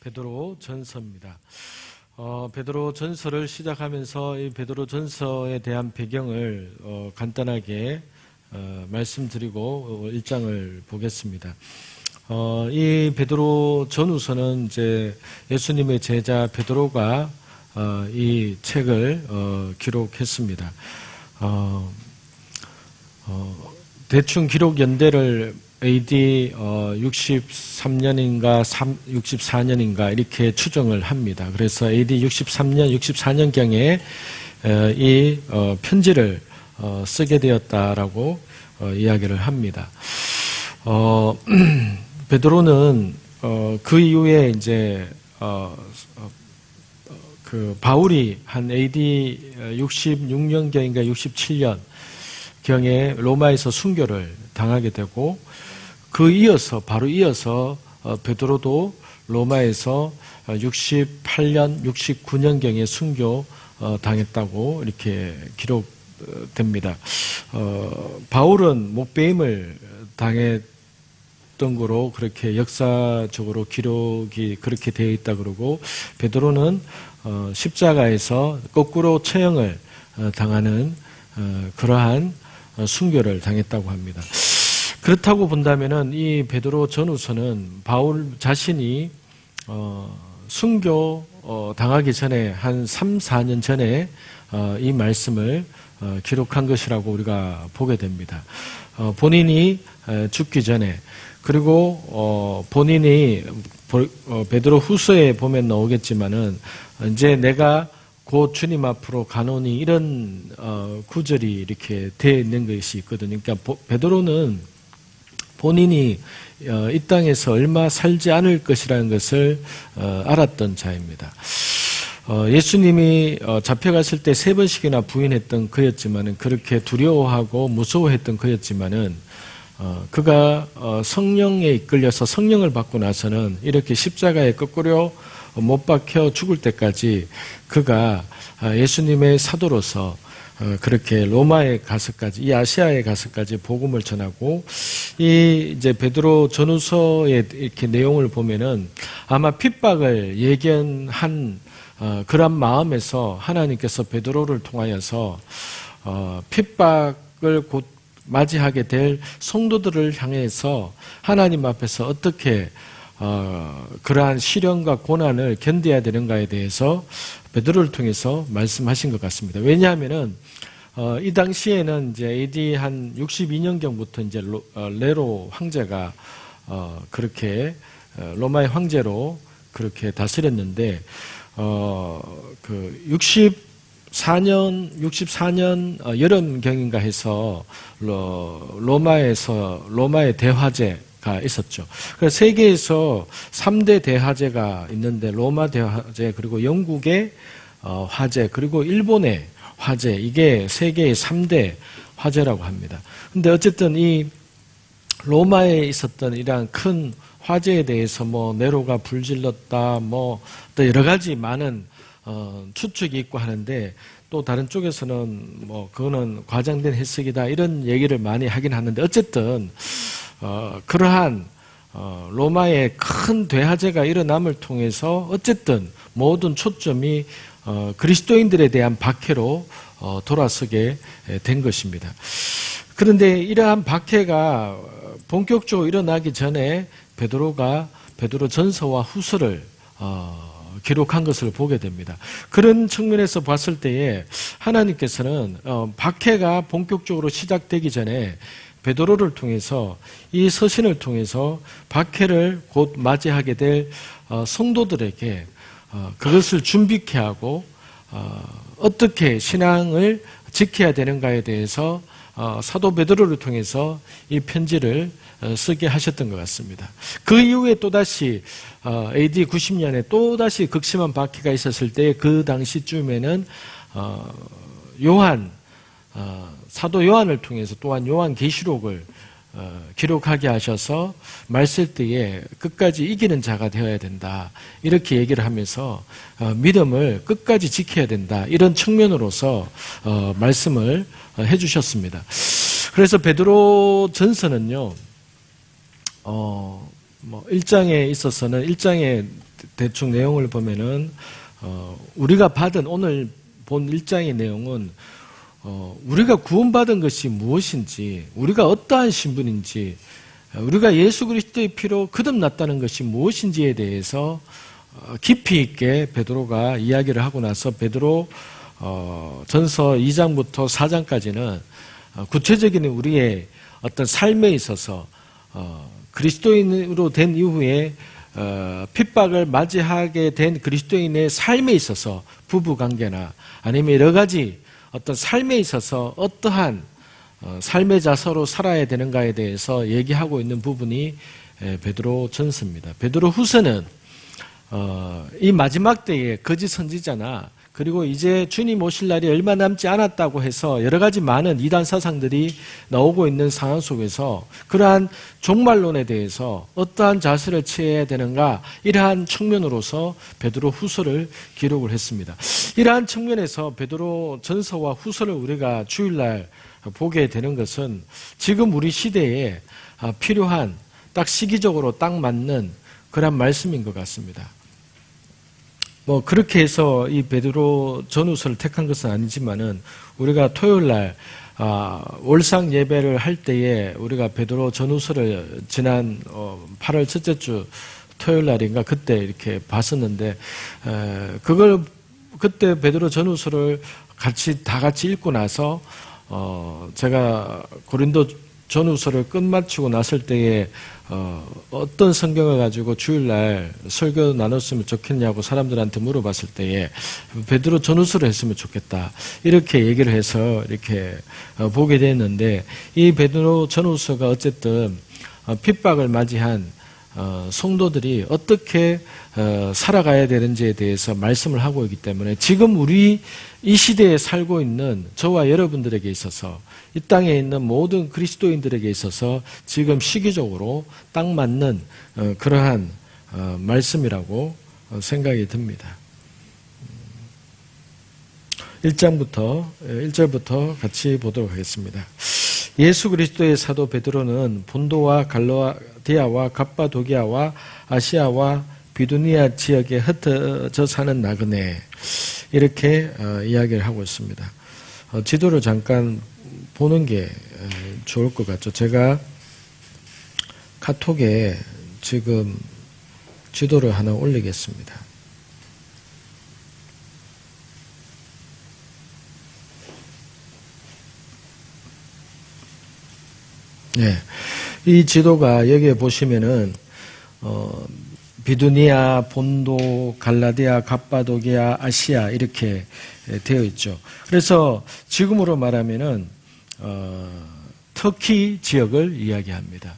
베드로 전서입니다. 베드로 전서를 시작하면서 이 베드로 전서에 대한 배경을 간단하게 말씀드리고 1장을 보겠습니다. 이 베드로 전후서는 이제 예수님의 제자 베드로가 이 책을 기록했습니다. 대충 기록 연대를 AD 63년인가 64년인가 이렇게 추정을 합니다. 그래서 AD 63년, 64년경에 이 편지를 쓰게 되었다라고 이야기를 합니다. 베드로는 그 이후에 이제 그 바울이 한 AD 66년경인가 67년 경에 로마에서 순교를 당하게 되고 바로 이어서 베드로도 로마에서 68년, 69년경에 순교 당했다고 이렇게 기록됩니다. 바울은 목배임을 당했던 거로 그렇게 역사적으로 기록이 그렇게 되어 있다 그러고, 베드로는 십자가에서 거꾸로 처형을 당하는 그러한 순교를 당했다고 합니다. 그렇다고 본다면은 이 베드로 전후서는 바울 자신이 순교 당하기 전에 한 3, 4년 전에 이 말씀을 기록한 것이라고 우리가 보게 됩니다. 본인이 죽기 전에, 그리고 본인이 베드로 후서에 보면 나오겠지만은 이제 내가 곧 주님 앞으로 가노니, 이런 구절이 이렇게 되어 있는 것이 있거든요. 그러니까 베드로는 본인이 이 땅에서 얼마 살지 않을 것이라는 것을 알았던 자입니다. 예수님이 잡혀갔을 때 3번씩이나 부인했던 그였지만은, 그렇게 두려워하고 무서워했던 그였지만은, 그가 성령에 이끌려서 성령을 받고 나서는 이렇게 십자가에 거꾸로 못 박혀 죽을 때까지 그가 예수님의 사도로서 그렇게 로마에 가서까지, 이 아시아에 가서까지 복음을 전하고, 이 이제 베드로 전후서의 이렇게 내용을 보면은 아마 핍박을 예견한 그런 마음에서 하나님께서 베드로를 통하여서 핍박을 곧 맞이하게 될 성도들을 향해서 하나님 앞에서 어떻게 그러한 시련과 고난을 견뎌야 되는가에 대해서 베드로를 통해서 말씀하신 것 같습니다. 왜냐하면은 이 당시에는 이제 AD 한 62년경부터 이제 네로 황제가 그렇게 로마의 황제로 그렇게 다스렸는데, 그 64년 여름경인가 해서 로마의 대화제가 있었죠. 그래서 세계에서 3대 대화제가 있는데, 로마 대화제, 그리고 영국의 화제, 그리고 일본의 화제, 이게 세계의 3대 화제라고 합니다. 근데 어쨌든 이 로마에 있었던 이러한 큰 화제에 대해서 뭐 네로가 불질렀다, 뭐 또 여러 가지 많은 추측이 있고 하는데, 또 다른 쪽에서는 뭐 그거는 과장된 해석이다, 이런 얘기를 많이 하긴 하는데, 어쨌든 그러한 로마의 큰 대화제가 일어남을 통해서 어쨌든 모든 초점이 그리스도인들에 대한 박해로 돌아서게 된 것입니다. 그런데 이러한 박해가 본격적으로 일어나기 전에 베드로가 베드로 전서와 후서를 기록한 것을 보게 됩니다. 그런 측면에서 봤을 때에 하나님께서는 박해가 본격적으로 시작되기 전에 베드로를 통해서, 이 서신을 통해서 박해를 곧 맞이하게 될 성도들에게 그것을 준비케 하고 어떻게 신앙을 지켜야 되는가에 대해서 사도 베드로를 통해서 이 편지를 쓰게 하셨던 것 같습니다. 그 이후에 또다시 AD 90년에 또다시 극심한 박해가 있었을 때, 그 당시쯤에는 사도 요한을 통해서 또한 요한계시록을 기록하게 하셔서 말쓸 때에 끝까지 이기는 자가 되어야 된다, 이렇게 얘기를 하면서 믿음을 끝까지 지켜야 된다, 이런 측면으로서 말씀을 해주셨습니다. 그래서 베드로 전서는요, 1장에 있어서는 1장에 대충 내용을 보면은 우리가 받은 오늘 본 1장의 내용은 우리가 구원받은 것이 무엇인지, 우리가 어떠한 신분인지, 우리가 예수 그리스도의 피로 거듭났다는 것이 무엇인지에 대해서 깊이 있게 베드로가 이야기를 하고 나서 베드로 전서 2장부터 4장까지는 구체적인 우리의 어떤 삶에 있어서 그리스도인으로 된 이후에 핍박을 맞이하게 된 그리스도인의 삶에 있어서 부부관계나 아니면 여러 가지 어떤 삶에 있어서 어떠한 삶의 자서로 살아야 되는가에 대해서 얘기하고 있는 부분이 베드로 전서입니다. 베드로 후서는 이 마지막 때에 거짓 선지자나 그리고 이제 주님 오실 날이 얼마 남지 않았다고 해서 여러 가지 많은 이단 사상들이 나오고 있는 상황 속에서 그러한 종말론에 대해서 어떠한 자세를 취해야 되는가, 이러한 측면으로서 베드로 후서를 기록을 했습니다. 이러한 측면에서 베드로 전서와 후서를 우리가 주일날 보게 되는 것은 지금 우리 시대에 필요한 딱 시기적으로 딱 맞는 그런 말씀인 것 같습니다. 그렇게 해서 이 베드로 전후서를 택한 것은 아니지만은 우리가 토요일 날 월상 예배를 할 때에 우리가 베드로 전후서를 지난 8월 첫째 주 토요일 날인가 그때 이렇게 봤었는데 그걸 그때 베드로 전후서를 다 같이 읽고 나서 제가 고린도 전후서를 끝마치고 났을 때에 어떤 성경을 가지고 주일날 설교 나눴으면 좋겠냐고 사람들한테 물어봤을 때에 베드로 전후서를 했으면 좋겠다 이렇게 얘기를 해서 이렇게 보게 됐는데, 이 베드로 전후서가 어쨌든 핍박을 맞이한 성도들이 어떻게 살아가야 되는지에 대해서 말씀을 하고 있기 때문에 지금 우리 이 시대에 살고 있는 저와 여러분들에게 있어서, 이 땅에 있는 모든 그리스도인들에게 있어서 지금 시기적으로 딱 맞는 그러한 말씀이라고 생각이 듭니다. 1절부터 같이 보도록 하겠습니다. 예수 그리스도의 사도 베드로는 본도와 갈라디아와 갑바도기아와 아시아와 비두니아 지역에 흩어져 사는 나그네, 이렇게 이야기를 하고 있습니다. 지도를 잠깐 보는 게 좋을 것 같죠. 제가 카톡에 지금 지도를 하나 올리겠습니다. 네, 이 지도가 여기에 보시면은 비두니아, 본도, 갈라디아, 갑바도기아, 아시아 이렇게 되어 있죠. 그래서 지금으로 말하면은 터키 지역을 이야기합니다.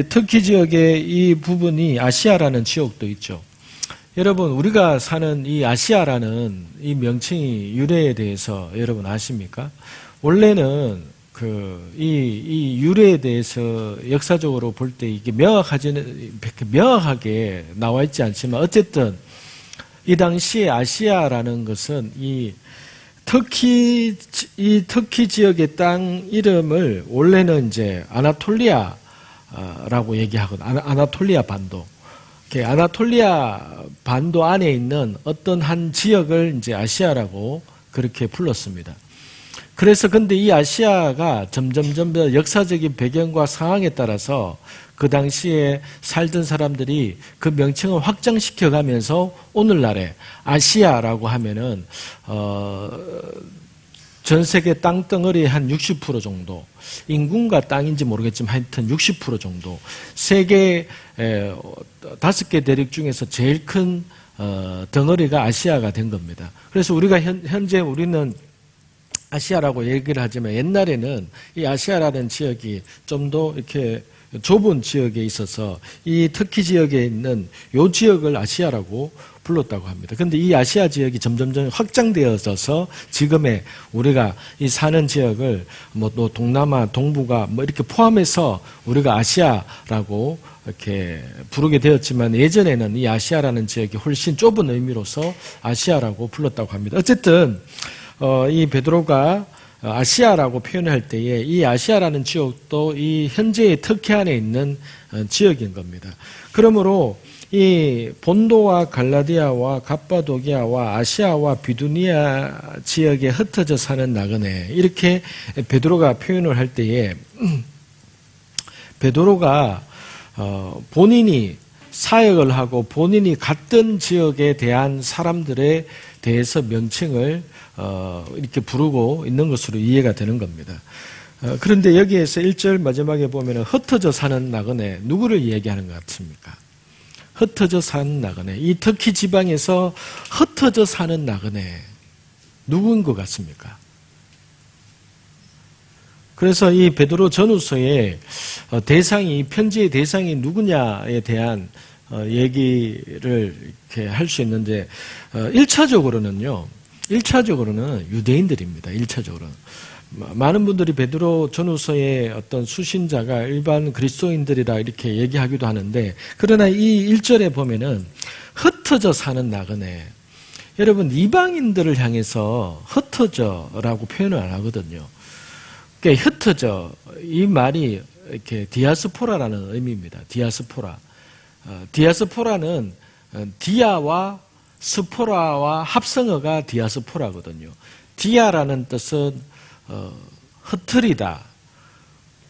터키 지역의 이 부분이 아시아라는 지역도 있죠. 여러분, 우리가 사는 이 아시아라는 이 명칭이 유래에 대해서 여러분 아십니까? 원래는 이 유래에 대해서 역사적으로 볼 때 이게 명확하게 나와 있지 않지만 어쨌든 이 당시에 아시아라는 것은 이 터키 지역의 땅 이름을 원래는 이제 아나톨리아라고 얘기하거든. 아나톨리아 반도. 아나톨리아 반도 안에 있는 어떤 한 지역을 이제 아시아라고 그렇게 불렀습니다. 그래서 근데 이 아시아가 점점 역사적인 배경과 상황에 따라서 그 당시에 살던 사람들이 그 명칭을 확장시켜 가면서 오늘날에 아시아라고 하면은 전 세계 땅덩어리의 한 60% 정도, 인구가 땅인지 모르겠지만 하여튼 60% 정도, 세계 5개 대륙 중에서 제일 큰 덩어리가 아시아가 된 겁니다. 그래서 우리가 현재 우리는 아시아라고 얘기를 하지만 옛날에는 이 아시아라는 지역이 좀 더 이렇게 좁은 지역에 있어서 이 터키 지역에 있는 요 지역을 아시아라고 불렀다고 합니다. 그런데 이 아시아 지역이 점점 확장되어져서 지금의 우리가 이 사는 지역을 또 동남아, 동북아 이렇게 포함해서 우리가 아시아라고 이렇게 부르게 되었지만 예전에는 이 아시아라는 지역이 훨씬 좁은 의미로서 아시아라고 불렀다고 합니다. 어쨌든 이 베드로가 아시아라고 표현할 때에 이 아시아라는 지역도 이 현재의 터키 안에 있는 지역인 겁니다. 그러므로 이 본도와 갈라디아와 갑바도기아와 아시아와 비두니아 지역에 흩어져 사는 나그네, 이렇게 베드로가 표현을 할 때에 베드로가 본인이 사역을 하고 본인이 갔던 지역에 대한 사람들에 대해서 명칭을 이렇게 부르고 있는 것으로 이해가 되는 겁니다. 그런데 여기에서 1절 마지막에 보면 흩어져 사는 나그네, 누구를 얘기하는 것 같습니까? 흩어져 사는 나그네, 이 터키 지방에서 흩어져 사는 나그네, 누구인 것 같습니까? 그래서 이 베드로 전후서의 대상이, 편지의 대상이 누구냐에 대한 얘기를 이렇게 할 수 있는데, 1차적으로는 유대인들입니다. 1차적으로는. 많은 분들이 베드로 전후서의 어떤 수신자가 일반 그리스도인들이라 이렇게 얘기하기도 하는데, 그러나 이 1절에 보면은 흩어져 사는 나그네, 여러분 이방인들을 향해서 흩어져라고 표현을 안 하거든요. 그러니까 흩어져, 이 말이 이렇게 디아스포라라는 의미입니다. 디아스포라. 디아스포라는 디아와 스포라와 합성어가 디아스포라거든요. 디아라는 뜻은 흩트리다,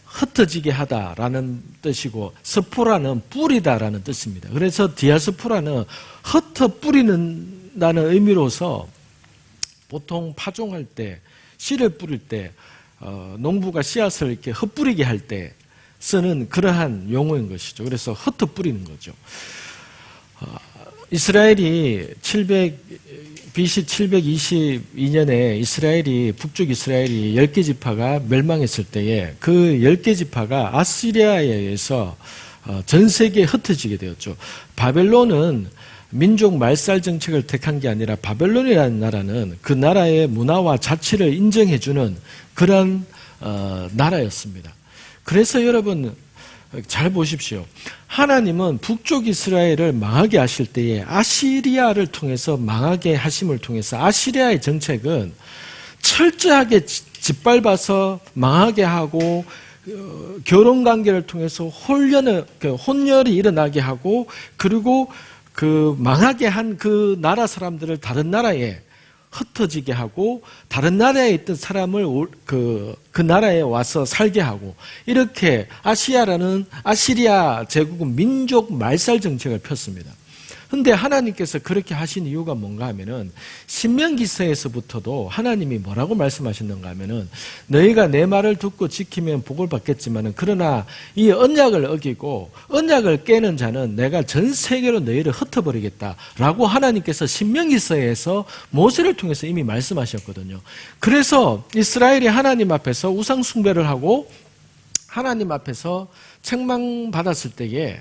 흩어지게 하다라는 뜻이고, 스포라는 뿌리다라는 뜻입니다. 그래서 디아스포라는 흩어 뿌리는다는 의미로서 보통 파종할 때, 씨를 뿌릴 때, 농부가 씨앗을 이렇게 흩뿌리게 할 때 쓰는 그러한 용어인 것이죠. 그래서 흩어 뿌리는 거죠. 이스라엘이 BC 722년에 북쪽 이스라엘이 10개 지파가 멸망했을 때에 그 10개 지파가 아시리아에 의해서 전 세계에 흩어지게 되었죠. 바벨론은 민족 말살 정책을 택한 게 아니라 바벨론이라는 나라는 그 나라의 문화와 자치를 인정해주는 그런 나라였습니다. 그래서 여러분 잘 보십시오. 하나님은 북쪽 이스라엘을 망하게 하실 때에 아시리아를 통해서 망하게 하심을 통해서, 아시리아의 정책은 철저하게 짓밟아서 망하게 하고 결혼관계를 통해서 혼혈이 일어나게 하고, 그리고 그 망하게 한 그 나라 사람들을 다른 나라에 흩어지게 하고 다른 나라에 있던 사람을 그 나라에 와서 살게 하고, 이렇게 아시리아 제국은 민족 말살 정책을 폈습니다. 그런데 하나님께서 그렇게 하신 이유가 뭔가 하면은 신명기서에서부터도 하나님이 뭐라고 말씀하셨는가 하면은, 너희가 내 말을 듣고 지키면 복을 받겠지만은 그러나 이 언약을 어기고 언약을 깨는 자는 내가 전 세계로 너희를 흩어버리겠다라고 하나님께서 신명기서에서 모세를 통해서 이미 말씀하셨거든요. 그래서 이스라엘이 하나님 앞에서 우상 숭배를 하고 하나님 앞에서 책망받았을 때에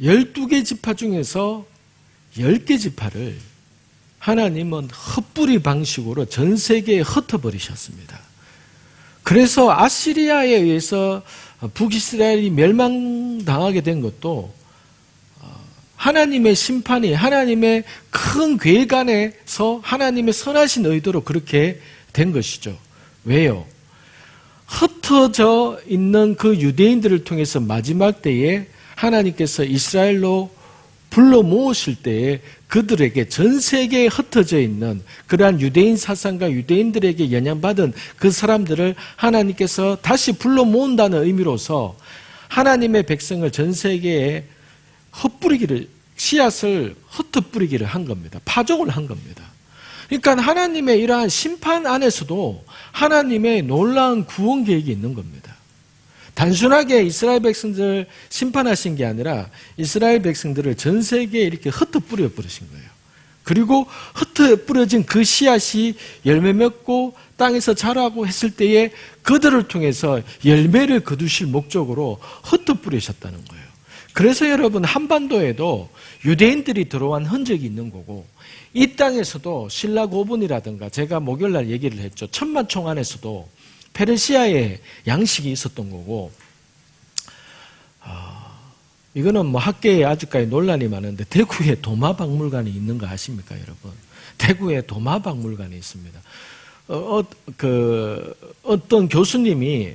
12개 지파 중에서 10개 지파를 하나님은 흩뿌리 방식으로 전 세계에 흩어버리셨습니다. 그래서 아시리아에 의해서 북이스라엘이 멸망당하게 된 것도 하나님의 심판이, 하나님의 큰 계획 안에서 하나님의 선하신 의도로 그렇게 된 것이죠. 왜요? 흩어져 있는 그 유대인들을 통해서 마지막 때에 하나님께서 이스라엘로 불러 모으실 때에 그들에게 전 세계에 흩어져 있는 그러한 유대인 사상과 유대인들에게 영향받은 그 사람들을 하나님께서 다시 불러 모은다는 의미로서 하나님의 백성을 전 세계에 흩뿌리기를, 씨앗을 흩어뿌리기를 한 겁니다. 파종을 한 겁니다. 그러니까 하나님의 이러한 심판 안에서도 하나님의 놀라운 구원 계획이 있는 겁니다. 단순하게 이스라엘 백성들을 심판하신 게 아니라 이스라엘 백성들을 전 세계에 이렇게 흩어뿌려 버리신 거예요. 그리고 흩어뿌려진 그 씨앗이 열매 맺고 땅에서 자라고 했을 때에 그들을 통해서 열매를 거두실 목적으로 흩어뿌리셨다는 거예요. 그래서 여러분, 한반도에도 유대인들이 들어온 흔적이 있는 거고, 이 땅에서도 신라 고분이라든가, 제가 목요일날 얘기를 했죠. 천만총 안에서도 페르시아의 양식이 있었던 거고, 이거는 뭐 학계에 아직까지 논란이 많은데 대구에 도마박물관이 있는 거 아십니까, 여러분? 대구에 도마박물관이 있습니다. 어떤 교수님이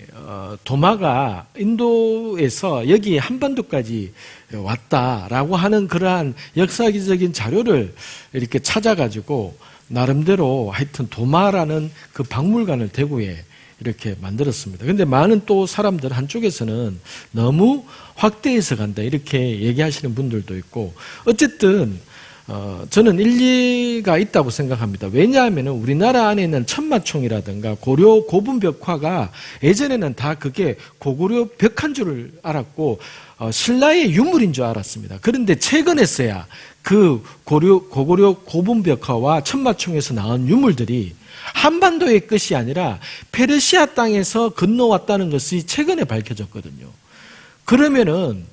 도마가 인도에서 여기 한반도까지 왔다라고 하는 그러한 역사적인 자료를 이렇게 찾아가지고 나름대로 하여튼 도마라는 그 박물관을 대구에 이렇게 만들었습니다. 그런데 많은 또 사람들 한쪽에서는 너무 확대해서 간다 이렇게 얘기하시는 분들도 있고 어쨌든 저는 일리가 있다고 생각합니다. 왜냐하면 우리나라 안에 있는 천마총이라든가 고려 고분벽화가 예전에는 다 그게 고구려 벽한 줄을 알았고 신라의 유물인 줄 알았습니다. 그런데 최근에서야 그 고구려 고분벽화와 천마총에서 나온 유물들이 한반도의 것이 아니라 페르시아 땅에서 건너왔다는 것이 최근에 밝혀졌거든요. 그러면은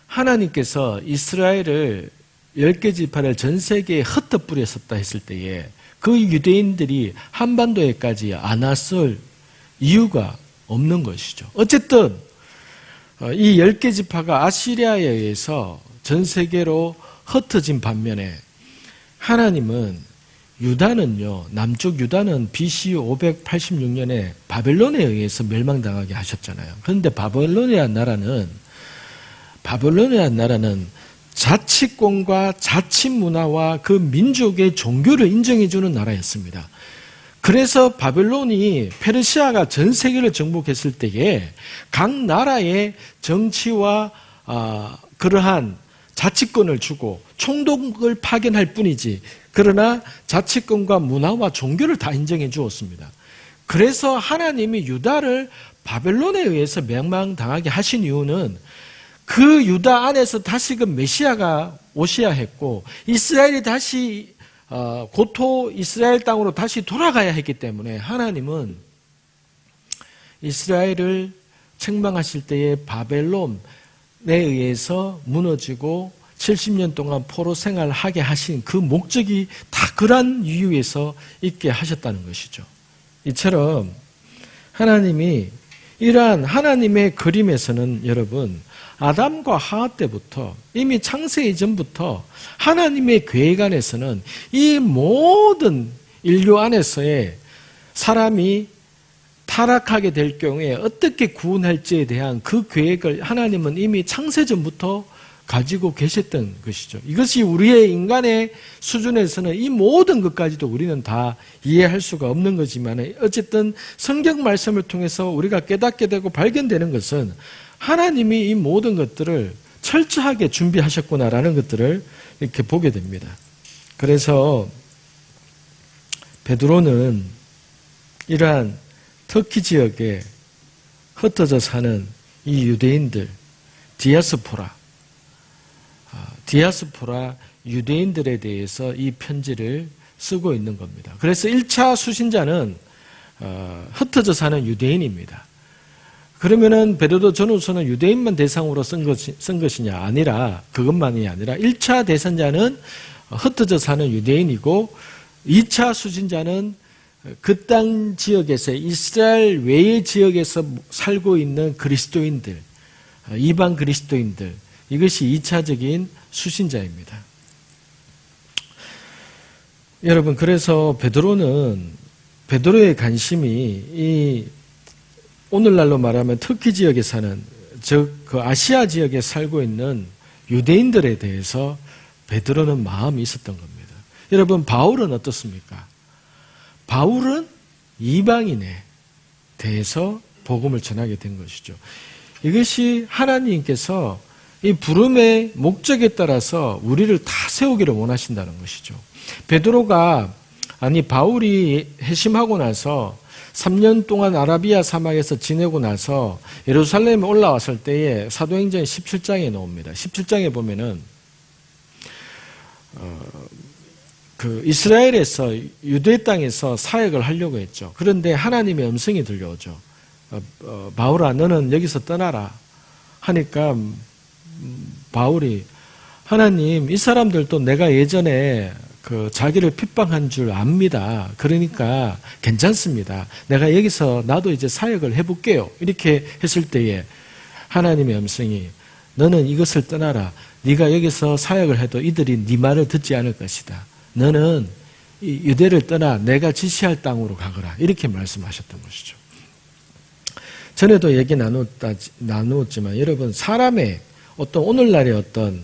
하나님께서 이스라엘을 10개 지파를 전 세계에 흩어 뿌렸었다 했을 때에 그 유대인들이 한반도에까지 안 왔을 이유가 없는 것이죠. 어쨌든 이 10개 지파가 아시리아에 의해서 전 세계로 흩어진 반면에 하나님은 유다는요, 남쪽 유다는 BC 586년에 바벨론에 의해서 멸망당하게 하셨잖아요. 그런데 바벨론이라는 나라는 자치권과 자치 문화와 그 민족의 종교를 인정해주는 나라였습니다. 그래서 바벨론이 페르시아가 전 세계를 정복했을 때에 각 나라의 정치와 그러한 자치권을 주고 총독을 파견할 뿐이지 그러나 자치권과 문화와 종교를 다 인정해 주었습니다. 그래서 하나님이 유다를 바벨론에 의해서 멸망당하게 하신 이유는 그 유다 안에서 다시금 메시아가 오셔야 했고 이스라엘이 다시 고토 이스라엘 땅으로 다시 돌아가야 했기 때문에 하나님은 이스라엘을 책망하실 때에 바벨론에 의해서 무너지고 70년 동안 포로 생활하게 하신 그 목적이 다 그러한 이유에서 있게 하셨다는 것이죠. 이처럼 하나님이 이러한 하나님의 그림에서는 여러분 아담과 하와 때부터 이미 창세 이전부터 하나님의 계획 안에서는 이 모든 인류 안에서의 사람이 타락하게 될 경우에 어떻게 구원할지에 대한 그 계획을 하나님은 이미 창세전부터 가지고 계셨던 것이죠. 이것이 우리의 인간의 수준에서는 이 모든 것까지도 우리는 다 이해할 수가 없는 거지만 어쨌든 성경 말씀을 통해서 우리가 깨닫게 되고 발견되는 것은 하나님이 이 모든 것들을 철저하게 준비하셨구나라는 것들을 이렇게 보게 됩니다. 그래서 베드로는 이러한 터키 지역에 흩어져 사는 이 유대인들, 디아스포라 유대인들에 대해서 이 편지를 쓰고 있는 겁니다. 그래서 1차 수신자는 흩어져 사는 유대인입니다. 그러면은 베드로 전후서는 유대인만 대상으로 쓴 것이냐? 아니라 그것만이 아니라 1차 대선자는 흩어져 사는 유대인이고 2차 수신자는 그 땅 지역에서 이스라엘 외의 지역에서 살고 있는 그리스도인들, 이방 그리스도인들, 이것이 2차적인 수신자입니다. 여러분, 그래서 베드로의 관심이 이 오늘날로 말하면 터키 지역에 사는, 즉 그 아시아 지역에 살고 있는 유대인들에 대해서 베드로는 마음이 있었던 겁니다. 여러분, 바울은 어떻습니까? 바울은 이방인에 대해서 복음을 전하게 된 것이죠. 이것이 하나님께서 이 부름의 목적에 따라서 우리를 다 세우기를 원하신다는 것이죠. 바울이 회심하고 나서 3년 동안 아라비아 사막에서 지내고 나서 예루살렘에 올라왔을 때에 사도행전 17장에 나옵니다. 17장에 보면은 그 이스라엘에서 유대 땅에서 사역을 하려고 했죠. 그런데 하나님의 음성이 들려오죠. 바울아, 너는 여기서 떠나라 하니까 바울이 하나님, 이 사람들도 내가 예전에 그 자기를 핍박한 줄 압니다. 그러니까 괜찮습니다. 내가 여기서 나도 이제 사역을 해볼게요. 이렇게 했을 때에 하나님의 음성이 너는 이것을 떠나라. 네가 여기서 사역을 해도 이들이 네 말을 듣지 않을 것이다. 너는 이 유대를 떠나 내가 지시할 땅으로 가거라. 이렇게 말씀하셨던 것이죠. 전에도 얘기 나누었지만 여러분, 사람의 어떤 오늘날의 어떤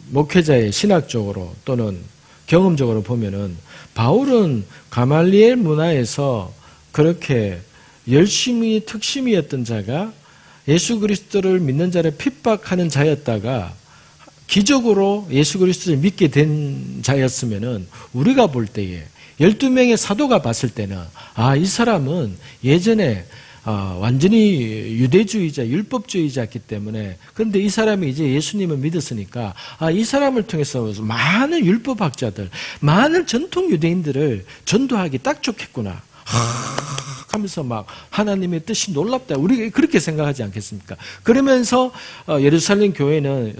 목회자의 신학적으로 또는 경험적으로 보면은 바울은 가말리엘 문화에서 그렇게 열심히 특심이었던 자가 예수 그리스도를 믿는 자를 핍박하는 자였다가 기적으로 예수 그리스도를 믿게 된 자였으면은 우리가 볼 때에 12명의 사도가 봤을 때는 이 사람은 예전에 완전히 유대주의자, 율법주의자였기 때문에, 그런데 이 사람이 이제 예수님을 믿었으니까 이 사람을 통해서 많은 율법학자들, 많은 전통 유대인들을 전도하기 딱 좋겠구나 하면서 막 하나님의 뜻이 놀랍다. 우리가 그렇게 생각하지 않겠습니까? 그러면서 예루살렘 교회는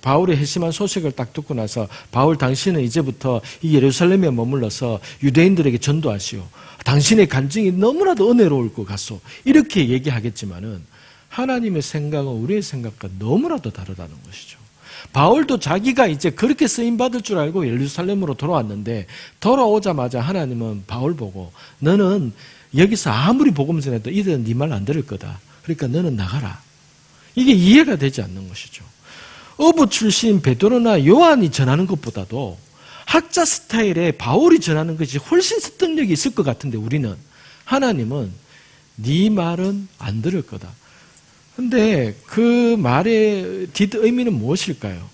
바울의 회심한 소식을 딱 듣고 나서 바울 당신은 이제부터 이 예루살렘에 머물러서 유대인들에게 전도하시오. 당신의 간증이 너무나도 은혜로울 것 같소. 이렇게 얘기하겠지만은 하나님의 생각은 우리의 생각과 너무나도 다르다는 것이죠. 바울도 자기가 이제 그렇게 쓰임받을 줄 알고 예루살렘으로 돌아왔는데 돌아오자마자 하나님은 바울 보고 너는 여기서 아무리 복음 전해도 이들은 네 말 안 들을 거다. 그러니까 너는 나가라. 이게 이해가 되지 않는 것이죠. 어부 출신 베드로나 요한이 전하는 것보다도 학자 스타일의 바울이 전하는 것이 훨씬 습득력이 있을 것 같은데 우리는 하나님은 네 말은 안 들을 거다. 그런데 그 말의 뒷의미는 무엇일까요?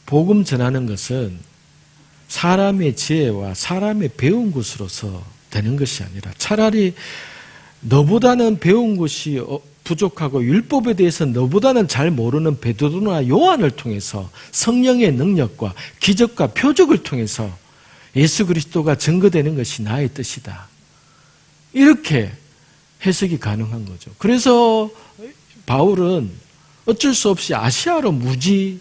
복음 전하는 것은 사람의 지혜와 사람의 배운 것으로서 되는 것이 아니라 차라리 너보다는 배운 것이 부족하고 율법에 대해서 너보다는 잘 모르는 베드로나 요한을 통해서 성령의 능력과 기적과 표적을 통해서 예수 그리스도가 증거되는 것이 나의 뜻이다. 이렇게 해석이 가능한 거죠. 그래서 바울은 어쩔 수 없이 아시아로 무지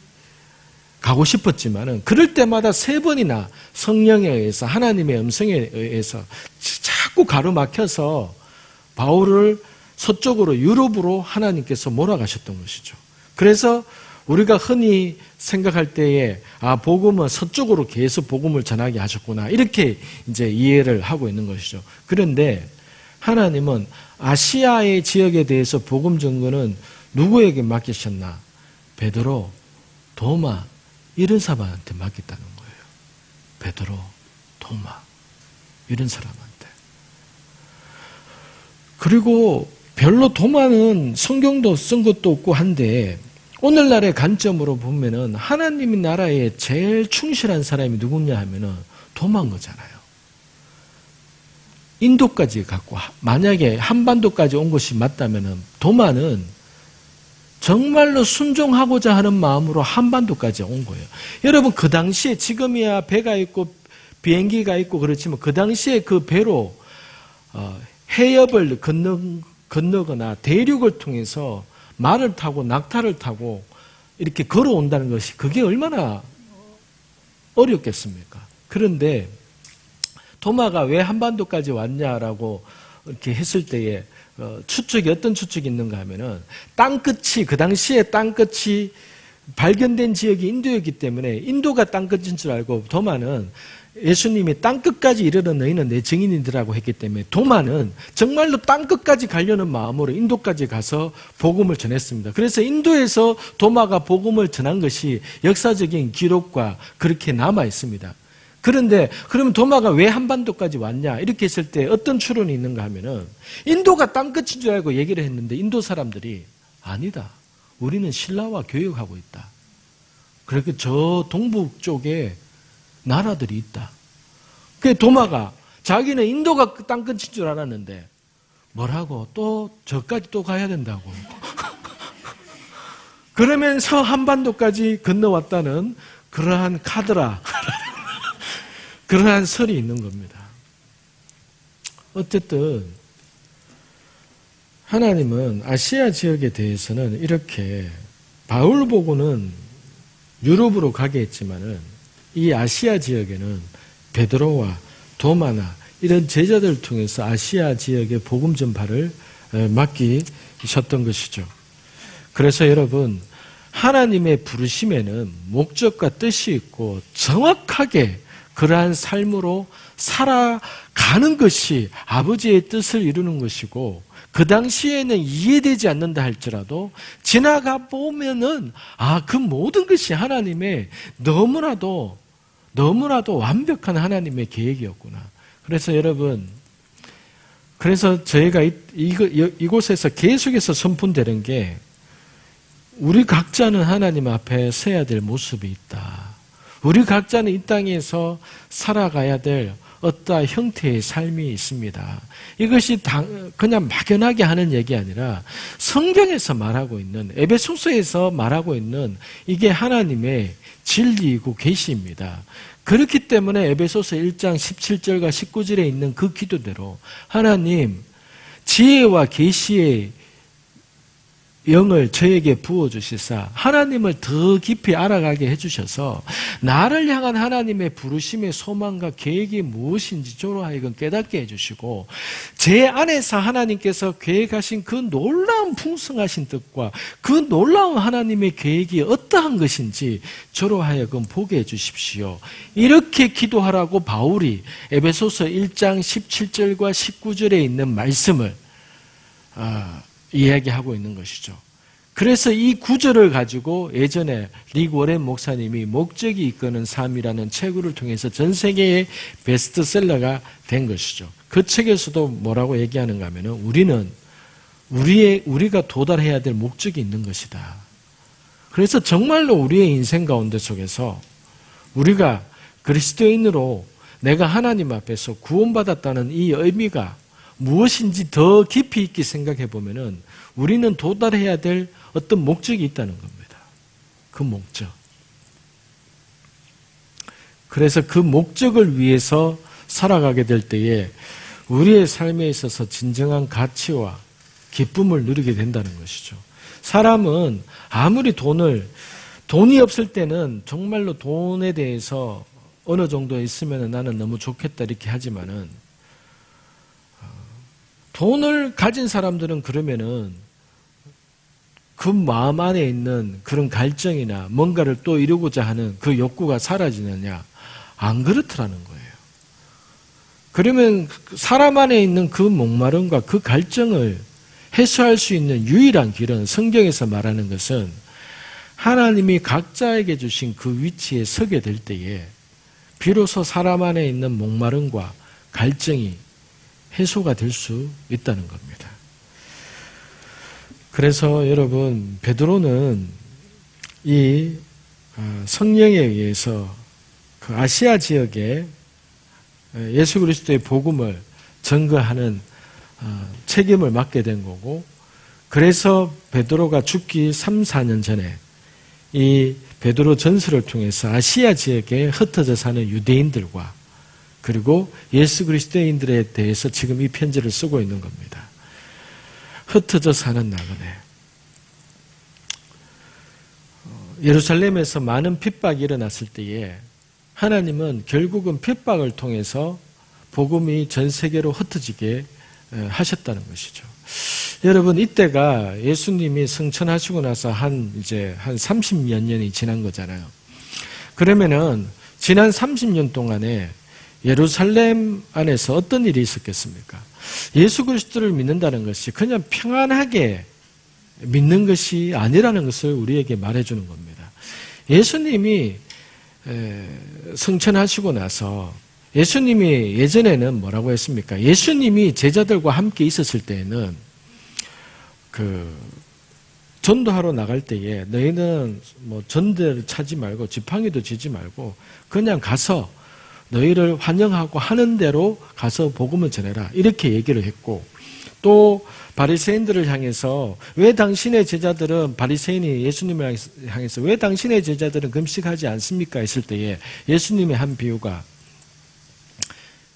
가고 싶었지만은 그럴 때마다 3번이나 성령에 의해서 하나님의 음성에 의해서 자꾸 가로막혀서 바울을 서쪽으로 유럽으로 하나님께서 몰아가셨던 것이죠. 그래서 우리가 흔히 생각할 때에 복음은 서쪽으로 계속 복음을 전하게 하셨구나 이렇게 이제 이해를 하고 있는 것이죠. 그런데 하나님은 아시아의 지역에 대해서 복음 전거는 누구에게 맡기셨나? 베드로, 도마 이런 사람한테 맡겼다는 거예요. 베드로, 도마 이런 사람한테. 그리고 별로 도마는 성경도 쓴 것도 없고 한데 오늘날의 관점으로 보면은 하나님의 나라에 제일 충실한 사람이 누구냐 하면은 도마인 거잖아요. 인도까지 갔고 만약에 한반도까지 온 것이 맞다면은 도마는 정말로 순종하고자 하는 마음으로 한반도까지 온 거예요. 여러분 그 당시에 지금이야 배가 있고 비행기가 있고 그렇지만 그 당시에 그 배로 해협을 건너거나 대륙을 통해서 말을 타고 낙타를 타고 이렇게 걸어온다는 것이 그게 얼마나 어렵겠습니까? 그런데 도마가 왜 한반도까지 왔냐라고 이렇게 했을 때에 추측이 어떤 추측이 있는가 하면은 땅끝이 그 당시에 땅끝이 발견된 지역이 인도였기 때문에 인도가 땅끝인 줄 알고 도마는 예수님이 땅끝까지 이르러 너희는 내 증인이라고 했기 때문에 도마는 정말로 땅끝까지 가려는 마음으로 인도까지 가서 복음을 전했습니다. 그래서 인도에서 도마가 복음을 전한 것이 역사적인 기록과 그렇게 남아 있습니다. 그런데 그러면 도마가 왜 한반도까지 왔냐 이렇게 했을 때 어떤 추론이 있는가 하면은 인도가 땅끝인 줄 알고 얘기를 했는데 인도 사람들이 아니다. 우리는 신라와 교역하고 있다. 그렇게 저 동부 쪽에 나라들이 있다. 그 도마가 자기는 인도가 땅끝인 줄 알았는데 뭐라고 또 저까지 또 가야 된다고. 그러면서 한반도까지 건너왔다는 그러한 카드라 그러한 설이 있는 겁니다. 어쨌든 하나님은 아시아 지역에 대해서는 이렇게 바울 보고는 유럽으로 가게 했지만은 이 아시아 지역에는 베드로와 도마나 이런 제자들을 통해서 아시아 지역의 복음 전파를 맡기셨던 것이죠. 그래서 여러분 하나님의 부르심에는 목적과 뜻이 있고 정확하게 그러한 삶으로 살아가는 것이 아버지의 뜻을 이루는 것이고, 그 당시에는 이해되지 않는다 할지라도 지나가 보면은 그 모든 것이 하나님의 너무나도 완벽한 하나님의 계획이었구나. 그래서 여러분, 그래서 저희가 이곳에서 계속해서 선포되는 게, 우리 각자는 하나님 앞에 서야 될 모습이 있다. 우리 각자는 이 땅에서 살아가야 될 어떠한 형태의 삶이 있습니다. 이것이 그냥 막연하게 하는 얘기 아니라 성경에서 말하고 있는, 에베소서에서 말하고 있는 이게 하나님의 진리이고 계시입니다. 그렇기 때문에 에베소서 1장 17절과 19절에 있는 그 기도대로 하나님 지혜와 계시의 영을 저에게 부어주시사 하나님을 더 깊이 알아가게 해주셔서 나를 향한 하나님의 부르심의 소망과 계획이 무엇인지 저로 하여금 깨닫게 해주시고, 제 안에서 하나님께서 계획하신 그 놀라운 풍성하신 뜻과 그 놀라운 하나님의 계획이 어떠한 것인지 저로 하여금 보게 해주십시오. 이렇게 기도하라고 바울이 에베소서 1장 17절과 19절에 있는 말씀을 이야기하고 있는 것이죠. 그래서 이 구절을 가지고 예전에 릭 워렌 목사님이 목적이 이끄는 삶이라는 책을 통해서 전 세계의 베스트셀러가 된 것이죠. 그 책에서도 뭐라고 얘기하는가 하면은 우리가 도달해야 될 목적이 있는 것이다. 그래서 정말로 우리의 인생 가운데 속에서 우리가 그리스도인으로 내가 하나님 앞에서 구원받았다는 이 의미가 무엇인지 더 깊이 있게 생각해 보면은 우리는 도달해야 될 어떤 목적이 있다는 겁니다. 그 목적. 그래서 그 목적을 위해서 살아가게 될 때에 우리의 삶에 있어서 진정한 가치와 기쁨을 누리게 된다는 것이죠. 사람은 아무리 돈이 없을 때는 정말로 돈에 대해서 어느 정도 있으면 나는 너무 좋겠다 이렇게 하지만은, 돈을 가진 사람들은 그러면은 그 마음 안에 있는 그런 갈증이나 뭔가를 또 이루고자 하는 그 욕구가 사라지느냐? 안 그렇더라는 거예요. 그러면 사람 안에 있는 그 목마름과 그 갈증을 해소할 수 있는 유일한 길은, 성경에서 말하는 것은 하나님이 각자에게 주신 그 위치에 서게 될 때에 비로소 사람 안에 있는 목마름과 갈증이 해소가 될 수 있다는 겁니다. 그래서 여러분, 베드로는 이 성령에 의해서 그 아시아 지역에 예수 그리스도의 복음을 전거하는 책임을 맡게 된 거고, 그래서 베드로가 죽기 3, 4년 전에 이 베드로 전서를 통해서 아시아 지역에 흩어져 사는 유대인들과 그리고 예수 그리스도인들에 대해서 지금 이 편지를 쓰고 있는 겁니다. 흩어져 사는 나그네. 예루살렘에서 많은 핍박이 일어났을 때에 하나님은 결국은 핍박을 통해서 복음이 전 세계로 흩어지게 하셨다는 것이죠. 여러분, 이때가 예수님이 승천하시고 나서 한 30몇 년이 지난 거잖아요. 그러면은 지난 30년 동안에 예루살렘 안에서 어떤 일이 있었겠습니까? 예수 그리스도를 믿는다는 것이 그냥 평안하게 믿는 것이 아니라는 것을 우리에게 말해주는 겁니다. 예수님이 승천하시고 나서 예수님이 예전에는 뭐라고 했습니까? 예수님이 제자들과 함께 있었을 때에는 전도하러 나갈 때에 너희는 뭐 전대를 차지 말고 지팡이도 지지 말고 그냥 가서 너희를 환영하고 하는 대로 가서 복음을 전해라, 이렇게 얘기를 했고, 또 바리새인들을 향해서 왜 당신의 제자들은, 바리새인이 예수님을 향해서 왜 당신의 제자들은 금식하지 않습니까? 했을 때에 예수님의 한 비유가,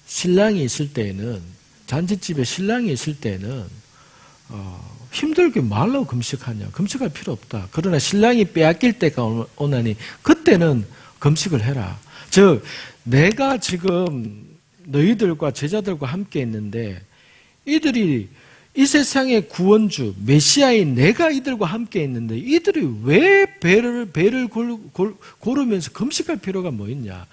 신랑이 있을 때에는, 잔치집에 신랑이 있을 때에는 힘들게 말로 금식하냐? 금식할 필요 없다. 그러나 신랑이 빼앗길 때가 오나니 그때는 금식을 해라. 즉, 내가 지금 너희들과 제자들과 함께 있는데 이들이 이 세상의 구원주 메시아인 내가 이들과 함께 있는데 이들이 왜 배를 고르면서 금식할 필요가 뭐 있냐?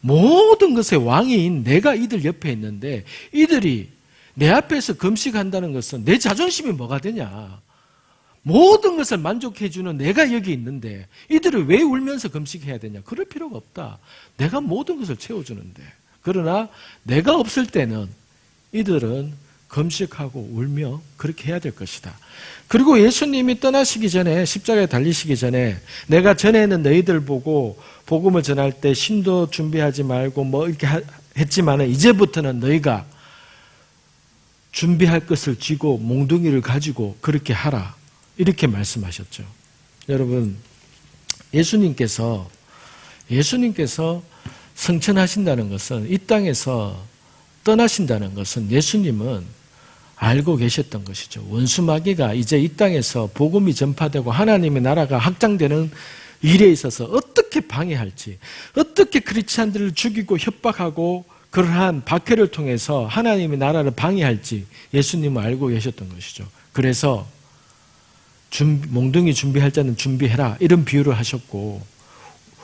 모든 것의 왕인 내가 이들 옆에 있는데 이들이 내 앞에서 금식한다는 것은 내 자존심이 뭐가 되냐? 모든 것을 만족해주는 내가 여기 있는데 이들을 왜 울면서 금식해야 되냐? 그럴 필요가 없다. 내가 모든 것을 채워주는데. 그러나 내가 없을 때는 이들은 금식하고 울며 그렇게 해야 될 것이다. 그리고 예수님이 떠나시기 전에, 십자가에 달리시기 전에 내가 전에는 너희들 보고 복음을 전할 때 신도 준비하지 말고 뭐 이렇게 했지만 이제부터는 너희가 준비할 것을 쥐고 몽둥이를 가지고 그렇게 하라. 이렇게 말씀하셨죠. 여러분, 예수님께서 성천하신다는 것은, 이 땅에서 떠나신다는 것은 예수님은 알고 계셨던 것이죠. 원수마귀가 이제 이 땅에서 복음이 전파되고 하나님의 나라가 확장되는 일에 있어서 어떻게 방해할지, 어떻게 크리스찬들을 죽이고 협박하고 그러한 박해를 통해서 하나님의 나라를 방해할지 예수님은 알고 계셨던 것이죠. 그래서 몽둥이 준비할 자는 준비해라, 이런 비유를 하셨고,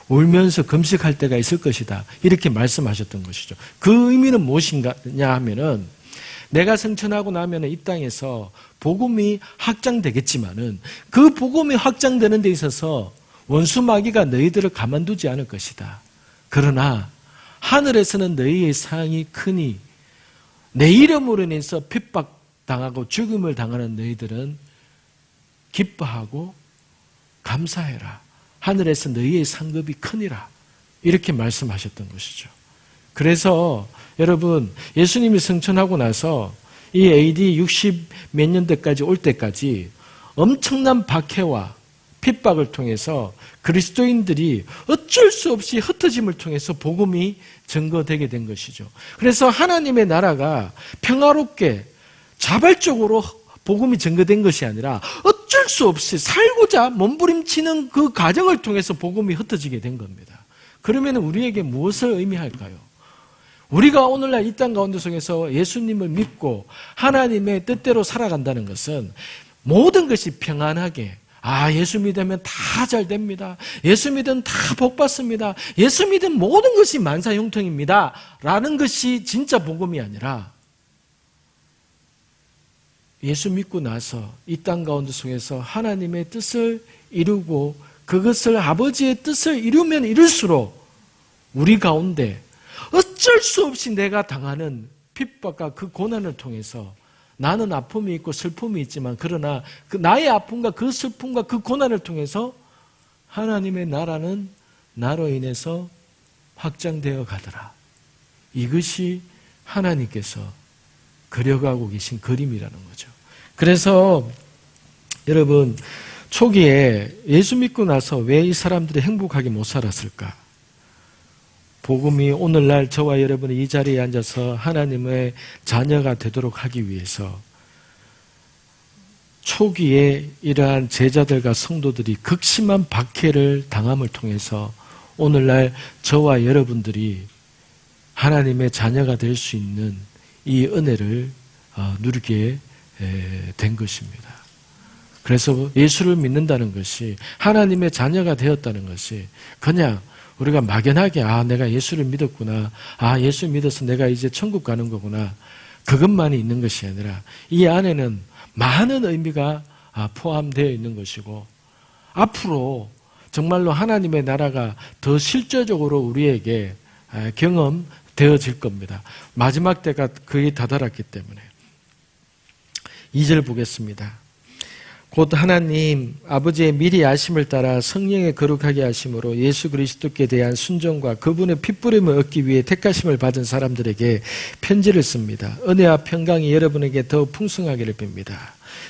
울면서 금식할 때가 있을 것이다, 이렇게 말씀하셨던 것이죠. 그 의미는 무엇이냐 하면은, 내가 성천하고 나면 이 땅에서 복음이 확장되겠지만은 그 복음이 확장되는 데 있어서 원수 마귀가 너희들을 가만두지 않을 것이다. 그러나 하늘에서는 너희의 상이 크니 내 이름으로 인해서 핍박당하고 죽음을 당하는 너희들은 기뻐하고 감사해라. 하늘에서 너희의 상급이 크니라. 이렇게 말씀하셨던 것이죠. 그래서 여러분, 예수님이 승천하고 나서 이 AD 60 몇 년대까지 올 때까지 엄청난 박해와 핍박을 통해서 그리스도인들이 어쩔 수 없이 흩어짐을 통해서 복음이 증거되게 된 것이죠. 그래서 하나님의 나라가 평화롭게 자발적으로 복음이 증거된 것이 아니라 어쩔 수 없이 살고자 몸부림치는 그 과정을 통해서 복음이 흩어지게 된 겁니다. 그러면 우리에게 무엇을 의미할까요? 우리가 오늘날 이 땅 가운데 속에서 예수님을 믿고 하나님의 뜻대로 살아간다는 것은 모든 것이 평안하게, 예수 믿으면 다 잘 됩니다. 예수 믿으면 다 복 받습니다. 예수 믿으면 모든 것이 만사형통입니다. 라는 것이 진짜 복음이 아니라, 예수 믿고 나서 이 땅 가운데 속에서 하나님의 뜻을 이루고 그것을 아버지의 뜻을 이루면 이룰수록 우리 가운데 어쩔 수 없이 내가 당하는 핍박과 그 고난을 통해서, 나는 아픔이 있고 슬픔이 있지만 그러나 그 나의 아픔과 그 슬픔과 그 고난을 통해서 하나님의 나라는 나로 인해서 확장되어 가더라. 이것이 하나님께서 그려가고 계신 그림이라는 거죠. 그래서 여러분, 초기에 예수 믿고 나서 왜 이 사람들이 행복하게 못 살았을까? 복음이 오늘날 저와 여러분이 이 자리에 앉아서 하나님의 자녀가 되도록 하기 위해서 초기에 이러한 제자들과 성도들이 극심한 박해를 당함을 통해서 오늘날 저와 여러분들이 하나님의 자녀가 될 수 있는 이 은혜를 누리게 된 것입니다. 그래서 예수를 믿는다는 것이, 하나님의 자녀가 되었다는 것이 그냥 우리가 막연하게 내가 예수를 믿었구나, 예수 믿어서 내가 이제 천국 가는 거구나, 그것만이 있는 것이 아니라 이 안에는 많은 의미가 포함되어 있는 것이고, 앞으로 정말로 하나님의 나라가 더 실제적으로 우리에게 경험되어질 겁니다. 마지막 때가 거의 다다랐기 때문에. 2절 보겠습니다. 곧 하나님 아버지의 미리 아심을 따라 성령의 거룩하게 하심으로 예수 그리스도께 대한 순종과 그분의 핏부림을 얻기 위해 택하심을 받은 사람들에게 편지를 씁니다. 은혜와 평강이 여러분에게 더 풍성하기를 빕니다.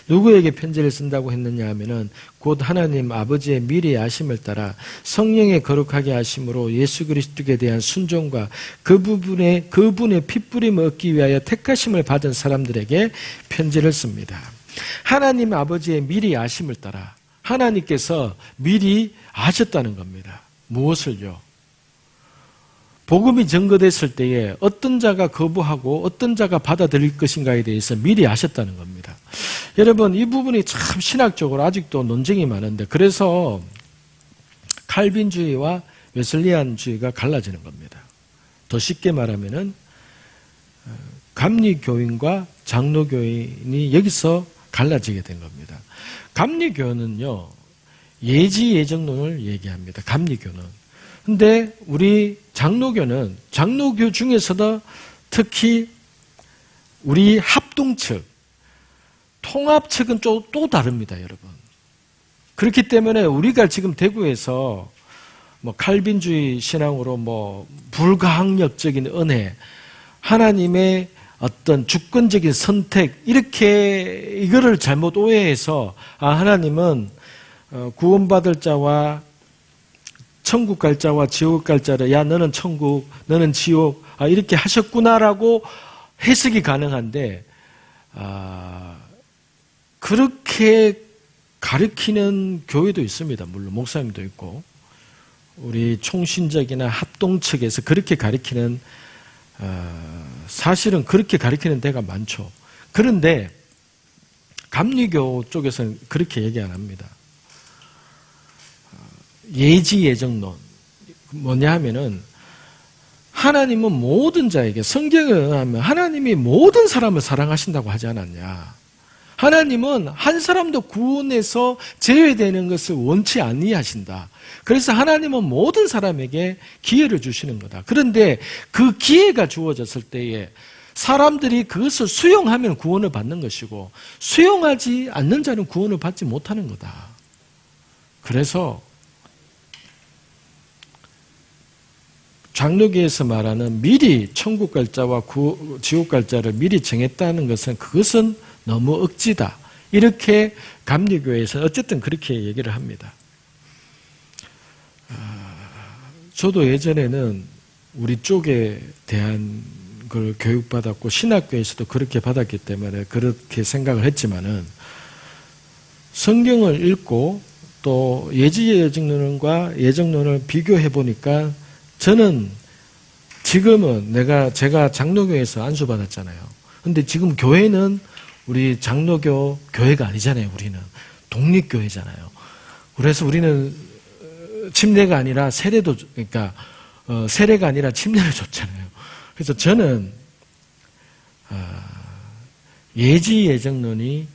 누구에게 편지를 쓴다고 했느냐 하면은 곧 하나님 아버지의 미리 아심을 따라 성령의 거룩하게 하심으로 예수 그리스도께 대한 순종과 그분의 핏부림을 얻기 위하여 택하심을 받은 사람들에게 편지를 씁니다. 하나님 아버지의 미리 아심을 따라 하나님께서 미리 아셨다는 겁니다. 무엇을요? 복음이 증거됐을 때에 어떤 자가 거부하고 어떤 자가 받아들일 것인가에 대해서 미리 아셨다는 겁니다. 여러분, 이 부분이 참 신학적으로 아직도 논쟁이 많은데, 그래서 칼빈주의와 웨슬리안주의가 갈라지는 겁니다. 더 쉽게 말하면은 감리교인과 장로교인이 여기서 갈라지게 된 겁니다. 감리교는요, 예지예정론을 얘기합니다. 감리교는. 근데 우리 장로교는 장로교 중에서도 특히 우리 합동 측, 통합 측은 또 다릅니다, 여러분. 그렇기 때문에 우리가 지금 대구에서 뭐 칼빈주의 신앙으로 뭐 불가항력적인 은혜, 하나님의 어떤 주권적인 선택, 이렇게 이거를 잘못 오해해서 하나님은 구원받을 자와 천국 갈 자와 지옥 갈 자를 야 너는 천국, 너는 지옥 이렇게 하셨구나라고 해석이 가능한데 그렇게 가르치는 교회도 있습니다. 물론 목사님도 있고 우리 총신적이나 합동 측에서 그렇게 가르치는 사실은 그렇게 가르치는 데가 많죠. 그런데 감리교 쪽에서는 그렇게 얘기 안 합니다. 예지예정론 뭐냐 하면은 하나님은 모든 자에게 성경에 의하면 하나님이 모든 사람을 사랑하신다고 하지 않았냐. 하나님은 한 사람도 구원에서 제외되는 것을 원치 아니하신다. 그래서 하나님은 모든 사람에게 기회를 주시는 거다. 그런데 그 기회가 주어졌을 때에 사람들이 그것을 수용하면 구원을 받는 것이고 수용하지 않는 자는 구원을 받지 못하는 거다. 그래서 장로교에서 말하는 미리 천국 갈 자와 지옥 갈 자를 미리 정했다는 것은 그것은 너무 억지다. 이렇게 감리교에서 어쨌든 그렇게 얘기를 합니다. 저도 예전에는 우리 쪽에 대한 걸 교육받았고 신학교에서도 그렇게 받았기 때문에 그렇게 생각을 했지만은 성경을 읽고 또 예지예정론과 예정론을 비교해 보니까 저는 지금은 제가 장로교에서 안수받았잖아요. 근데 지금 교회는 우리 장로교 교회가 아니잖아요. 우리는 독립교회잖아요. 그래서 우리는 침례가 아니라 세례도, 그러니까 세례가 아니라 침례를 줬잖아요. 그래서 저는 예지예정론이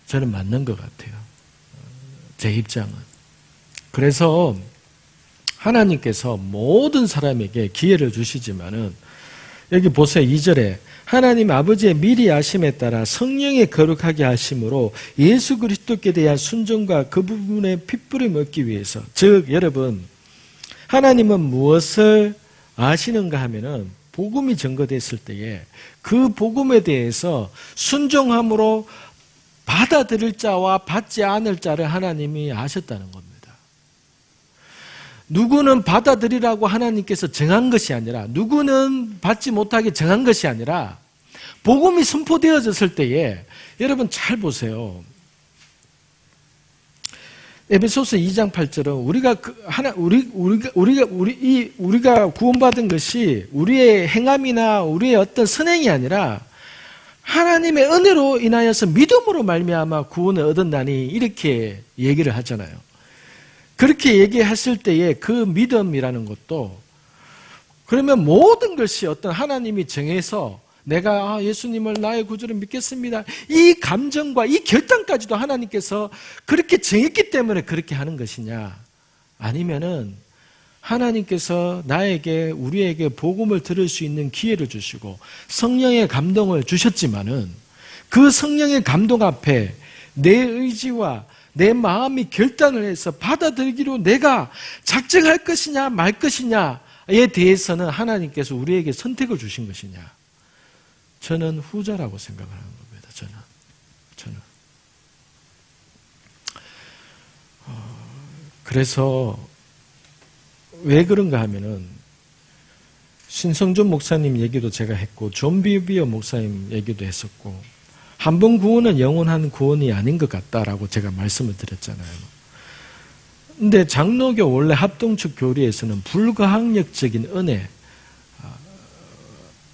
저는 맞는 것 같아요. 제 입장은. 그래서 하나님께서 모든 사람에게 기회를 주시지만은 여기 보세요. 2절에 하나님 아버지의 미리 아심에 따라 성령의 거룩하게 하심으로 예수 그리스도께 대한 순종과 그 부분의 핏부림 얻기 위해서, 즉 여러분 하나님은 무엇을 아시는가 하면은 복음이 전거됐을 때에 그 복음에 대해서 순종함으로 받아들일 자와 받지 않을 자를 하나님이 아셨다는 겁니다. 누구는 받아들이라고 하나님께서 정한 것이 아니라 누구는 받지 못하게 정한 것이 아니라 복음이 선포되어졌을 때에 여러분 잘 보세요. 에베소서 2장 8절은 우리가 구원받은 것이 우리의 행함이나 우리의 어떤 선행이 아니라 하나님의 은혜로 인하여서 믿음으로 말미암아 구원을 얻었나니 이렇게 얘기를 하잖아요. 그렇게 얘기했을 때에 그 믿음이라는 것도 그러면 모든 것이 어떤 하나님이 정해서 내가 예수님을 나의 구주로 믿겠습니다. 이 감정과 이 결단까지도 하나님께서 그렇게 정했기 때문에 그렇게 하는 것이냐? 아니면은 하나님께서 우리에게 복음을 들을 수 있는 기회를 주시고 성령의 감동을 주셨지만은 그 성령의 감동 앞에 내 의지와 내 마음이 결단을 해서 받아들이기로 내가 작정할 것이냐 말 것이냐에 대해서는 하나님께서 우리에게 선택을 주신 것이냐. 저는 후자라고 생각을 하는 겁니다. 저는. 그래서 왜 그런가 하면은 신성준 목사님 얘기도 제가 했고 존 비비어 목사님 얘기도 했었고 한 번 구원은 영원한 구원이 아닌 것 같다라고 제가 말씀을 드렸잖아요. 근데 장로교 원래 합동측 교리에서는 불가항력적인 은혜,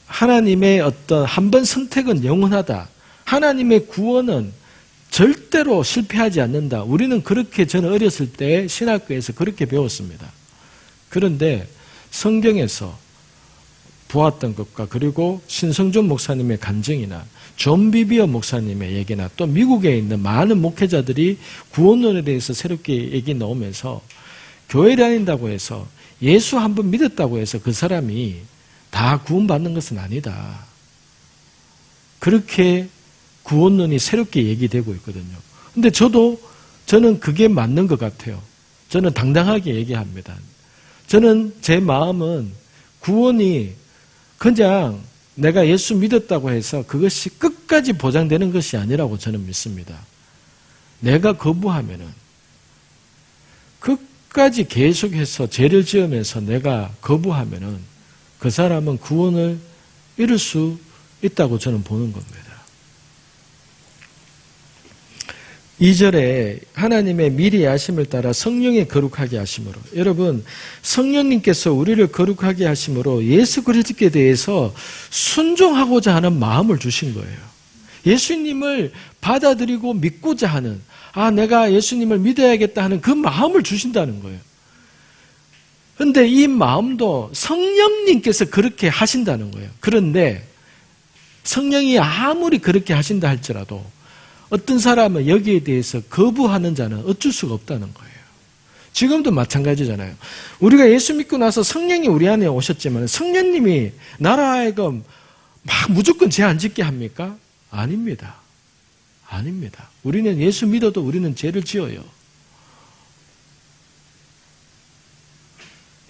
하나님의 어떤 한 번 선택은 영원하다. 하나님의 구원은 절대로 실패하지 않는다. 우리는 그렇게 저는 어렸을 때 신학교에서 그렇게 배웠습니다. 그런데 성경에서 보았던 것과 그리고 신성준 목사님의 간증이나 존 비비어 목사님의 얘기나 또 미국에 있는 많은 목회자들이 구원론에 대해서 새롭게 얘기 나오면서 교회 다닌다고 해서 예수 한 번 믿었다고 해서 그 사람이 다 구원받는 것은 아니다. 그렇게 구원론이 새롭게 얘기되고 있거든요. 근데 저는 그게 맞는 것 같아요. 저는 당당하게 얘기합니다. 저는 제 마음은 구원이 그냥 내가 예수 믿었다고 해서 그것이 끝까지 보장되는 것이 아니라고 저는 믿습니다. 내가 거부하면은 끝까지 계속해서 죄를 지으면서 내가 거부하면은 그 사람은 구원을 잃을 수 있다고 저는 보는 겁니다. 2절에 하나님의 미리 아심을 따라 성령의 거룩하게 하심으로, 여러분 성령님께서 우리를 거룩하게 하심으로 예수 그리스도께 대해서 순종하고자 하는 마음을 주신 거예요. 예수님을 받아들이고 믿고자 하는, 내가 예수님을 믿어야겠다 하는 그 마음을 주신다는 거예요. 그런데 이 마음도 성령님께서 그렇게 하신다는 거예요. 그런데 성령이 아무리 그렇게 하신다 할지라도 어떤 사람은 여기에 대해서 거부하는 자는 어쩔 수가 없다는 거예요. 지금도 마찬가지잖아요. 우리가 예수 믿고 나서 성령이 우리 안에 오셨지만 성령님이 나로 하여금 막 무조건 죄 안 짓게 합니까? 아닙니다. 아닙니다. 우리는 예수 믿어도 우리는 죄를 지어요.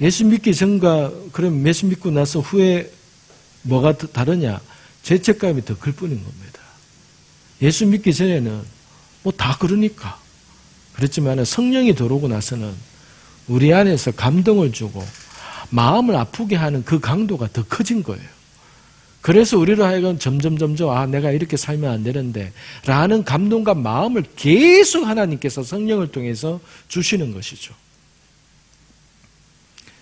예수 믿기 전과 그럼 예수 믿고 나서 후에 뭐가 다르냐? 죄책감이 더 클 뿐인 겁니다. 예수 믿기 전에는 뭐 다 그러니까 그렇지만 성령이 들어오고 나서는 우리 안에서 감동을 주고 마음을 아프게 하는 그 강도가 더 커진 거예요. 그래서 우리로 하여금 점점 내가 이렇게 살면 안 되는데 라는 감동과 마음을 계속 하나님께서 성령을 통해서 주시는 것이죠.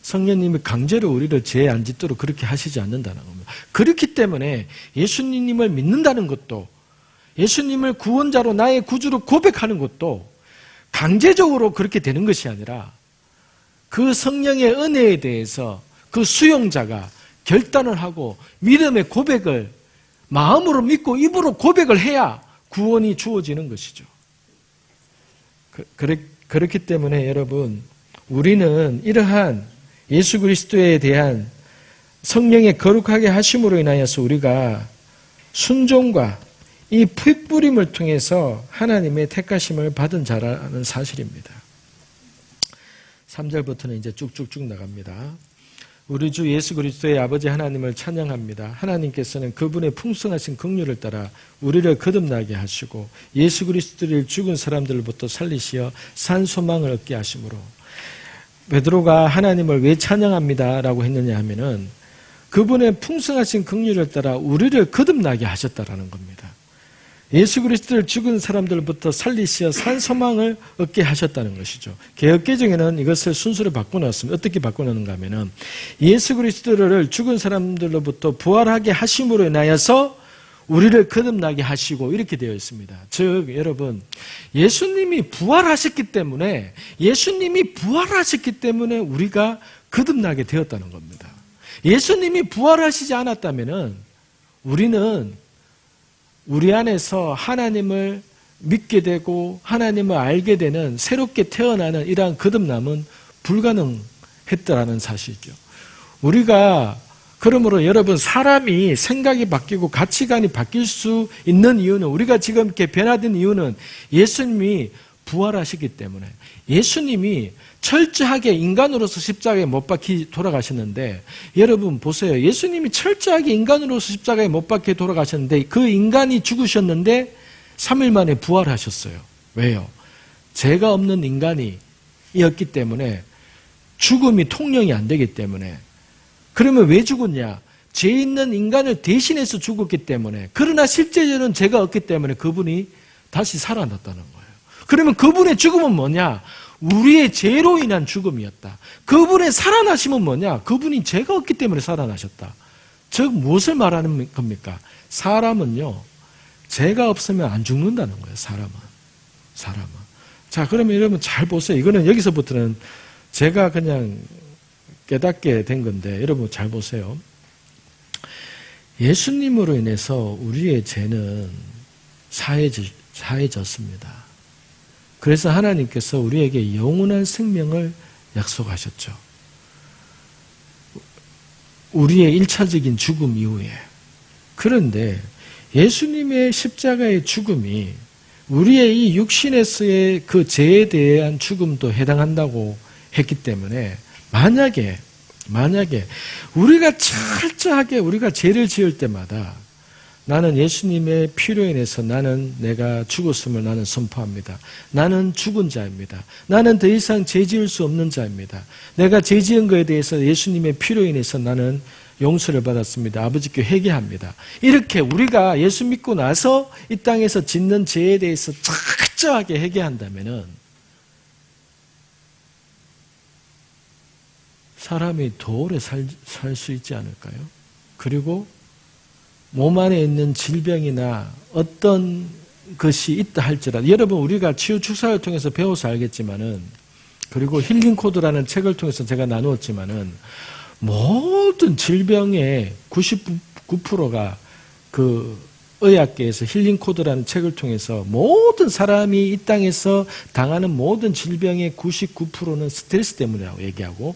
성령님이 강제로 우리를 죄 안 짓도록 그렇게 하시지 않는다는 겁니다. 그렇기 때문에 예수님을 믿는다는 것도, 예수님을 구원자로 나의 구주로 고백하는 것도 강제적으로 그렇게 되는 것이 아니라 그 성령의 은혜에 대해서 그 수용자가 결단을 하고 믿음의 고백을 마음으로 믿고 입으로 고백을 해야 구원이 주어지는 것이죠. 그렇기 때문에 여러분, 우리는 이러한 예수 그리스도에 대한 성령의 거룩하게 하심으로 인하여서 우리가 순종과 이 핏부림을 통해서 하나님의 택하심을 받은 자라는 사실입니다. 3절부터는 이제 쭉쭉쭉 나갑니다. 우리 주 예수 그리스도의 아버지 하나님을 찬양합니다. 하나님께서는 그분의 풍성하신 긍휼을 따라 우리를 거듭나게 하시고 예수 그리스도를 죽은 사람들로부터 살리시어 산 소망을 얻게 하심으로, 베드로가 하나님을 왜 찬양합니다라고 했느냐 하면은 그분의 풍성하신 긍휼을 따라 우리를 거듭나게 하셨다라는 겁니다. 예수 그리스도를 죽은 사람들부터 살리시어 산 소망을 얻게 하셨다는 것이죠. 개역개정에는 이것을 순서를 바꿔놨습니다. 어떻게 바꿔놨는가 하면은 예수 그리스도를 죽은 사람들로부터 부활하게 하심으로 인하여서 우리를 거듭나게 하시고 이렇게 되어 있습니다. 즉 여러분, 예수님이 부활하셨기 때문에 우리가 거듭나게 되었다는 겁니다. 예수님이 부활하시지 않았다면은 우리는 우리 안에서 하나님을 믿게 되고 하나님을 알게 되는, 새롭게 태어나는 이러한 거듭남은 불가능했다라는 사실이죠. 우리가 그러므로 여러분, 사람이 생각이 바뀌고 가치관이 바뀔 수 있는 이유는, 우리가 지금 이렇게 변화된 이유는 예수님이 부활하시기 때문에, 예수님이 철저하게 인간으로서 십자가에 못 박히 돌아가셨는데, 여러분 보세요. 예수님이 철저하게 인간으로서 십자가에 못 박혀 돌아가셨는데 그 인간이 죽으셨는데 3일 만에 부활하셨어요. 왜요? 죄가 없는 인간이었기 때문에, 죽음이 통용이 안 되기 때문에. 그러면 왜 죽었냐? 죄 있는 인간을 대신해서 죽었기 때문에. 그러나 실제로는 죄가 없기 때문에 그분이 다시 살아났다는 거예요. 그러면 그분의 죽음은 뭐냐? 우리의 죄로 인한 죽음이었다. 그분의 살아나심은 뭐냐? 그분이 죄가 없기 때문에 살아나셨다. 즉 무엇을 말하는 겁니까? 사람은요, 죄가 없으면 안 죽는다는 거예요. 사람은. 사람은. 자, 그러면 여러분 잘 보세요. 이거는 여기서부터는 제가 그냥 깨닫게 된 건데, 여러분 잘 보세요. 예수님으로 인해서 우리의 죄는 사해졌습니다. 그래서 하나님께서 우리에게 영원한 생명을 약속하셨죠. 우리의 1차적인 죽음 이후에. 그런데 예수님의 십자가의 죽음이 우리의 이 육신에서의 그 죄에 대한 죽음도 해당한다고 했기 때문에 만약에 우리가 철저하게 우리가 죄를 지을 때마다 나는 예수님의 피로 인해서 내가 죽었음을 나는 선포합니다. 나는 죽은 자입니다. 나는 더 이상 죄 지을 수 없는 자입니다. 내가 죄 지은 것에 대해서 예수님의 피로 인해서 나는 용서를 받았습니다. 아버지께 회개합니다. 이렇게 우리가 예수 믿고 나서 이 땅에서 짓는 죄에 대해서 철저하게 회개한다면은 사람이 더 오래 살 수 있지 않을까요? 그리고 몸 안에 있는 질병이나 어떤 것이 있다 할지라도, 여러분 우리가 치유 축사를 통해서 배워서 알겠지만은, 그리고 힐링 코드라는 책을 통해서 제가 나누었지만은, 모든 질병의 99%가 그 의학계에서 힐링 코드라는 책을 통해서 모든 사람이 이 땅에서 당하는 모든 질병의 99%는 스트레스 때문이라고 얘기하고,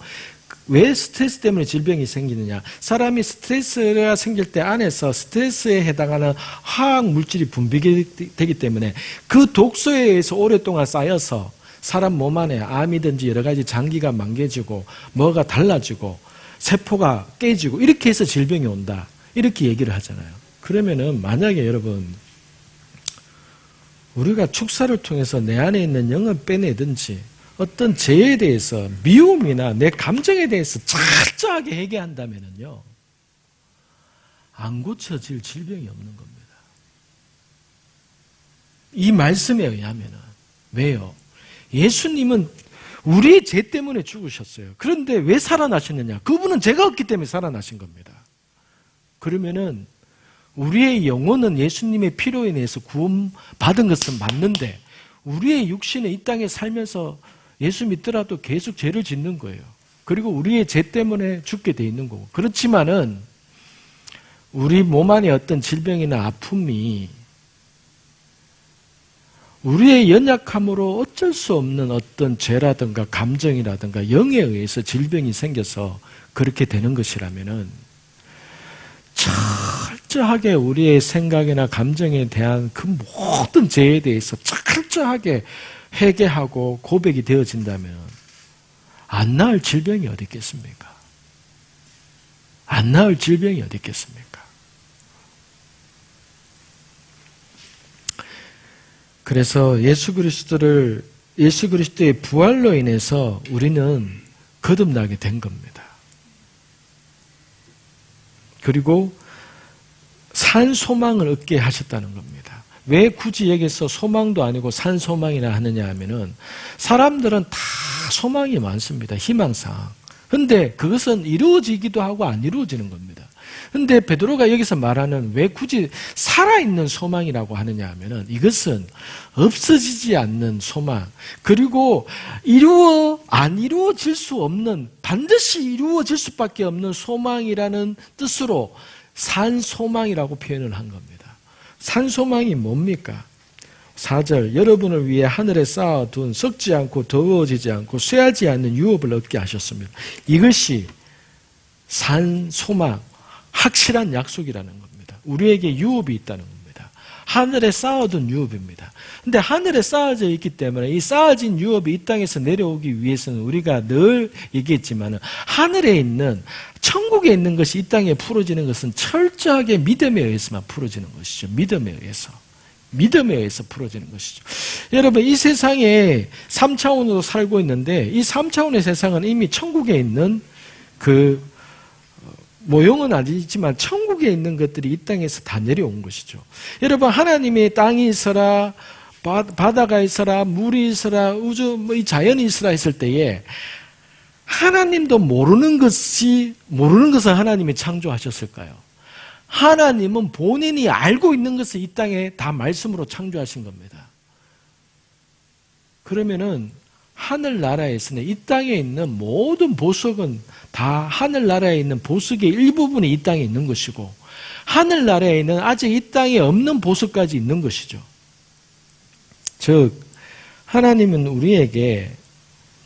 왜 스트레스 때문에 질병이 생기느냐? 사람이 스트레스가 생길 때 안에서 스트레스에 해당하는 화학 물질이 분비되기 때문에 그 독소에 의해서 오랫동안 쌓여서 사람 몸 안에 암이든지 여러 가지 장기가 망개지고 뭐가 달라지고 세포가 깨지고 이렇게 해서 질병이 온다. 이렇게 얘기를 하잖아요. 그러면은 만약에 여러분 우리가 축사를 통해서 내 안에 있는 영을 빼내든지 어떤 죄에 대해서 미움이나 내 감정에 대해서 철저하게 회개한다면은요, 안 고쳐질 질병이 없는 겁니다. 이 말씀에 의하면은. 왜요? 예수님은 우리의 죄 때문에 죽으셨어요. 그런데 왜 살아나셨느냐? 그분은 죄가 없기 때문에 살아나신 겁니다. 그러면은 우리의 영혼은 예수님의 피로 인해서 구원받은 것은 맞는데 우리의 육신은 이 땅에 살면서 예수 믿더라도 계속 죄를 짓는 거예요. 그리고 우리의 죄 때문에 죽게 돼 있는 거고. 그렇지만은 우리 몸 안에 어떤 질병이나 아픔이 우리의 연약함으로 어쩔 수 없는 어떤 죄라든가 감정이라든가 영에 의해서 질병이 생겨서 그렇게 되는 것이라면은 철저하게 우리의 생각이나 감정에 대한 그 모든 죄에 대해서 철저하게 회개하고 고백이 되어진다면 안 나을 질병이 어디 있겠습니까? 안 나을 질병이 어디 있겠습니까? 그래서 예수 그리스도의 부활로 인해서 우리는 거듭나게 된 겁니다. 그리고 산 소망을 얻게 하셨다는 겁니다. 왜 굳이 여기서 소망도 아니고 산 소망이라 하느냐 하면은 사람들은 다 소망이 많습니다. 희망상. 근데 그것은 이루어지기도 하고 안 이루어지는 겁니다. 근데 베드로가 여기서 말하는 왜 굳이 살아있는 소망이라고 하느냐 하면은 이것은 없어지지 않는 소망, 그리고 안 이루어질 수 없는, 반드시 이루어질 수밖에 없는 소망이라는 뜻으로 산 소망이라고 표현을 한 겁니다. 산 소망이 뭡니까? 4절, 여러분을 위해 하늘에 쌓아둔 썩지 않고 더워지지 않고 쇠하지 않는 유업을 얻게 하셨습니다. 이것이 산 소망, 확실한 약속이라는 겁니다. 우리에게 유업이 있다는 겁니다. 하늘에 쌓아둔 유업입니다. 근데 하늘에 쌓아져 있기 때문에 이 쌓아진 유업이 이 땅에서 내려오기 위해서는 우리가 늘 얘기했지만 하늘에 있는, 천국에 있는 것이 이 땅에 풀어지는 것은 철저하게 믿음에 의해서만 풀어지는 것이죠. 믿음에 의해서 풀어지는 것이죠. 여러분, 이 세상에 3차원으로 살고 있는데 이 3차원의 세상은 이미 천국에 있는 그 모형은 아니지만 천국에 있는 것들이 이 땅에서 다 내려온 것이죠. 여러분, 하나님이 땅이 있어라, 바다가 있어라, 물이 있어라, 우주, 이 자연이 있어라 했을 때에 하나님도 모르는 것을 하나님이 창조하셨을까요? 하나님은 본인이 알고 있는 것을 이 땅에 다 말씀으로 창조하신 겁니다. 그러면은 하늘나라에서는 이 땅에 있는 모든 보석은 다 하늘나라에 있는 보석의 일부분이 이 땅에 있는 것이고, 하늘나라에는 아직 이 땅에 없는 보석까지 있는 것이죠. 즉 하나님은 우리에게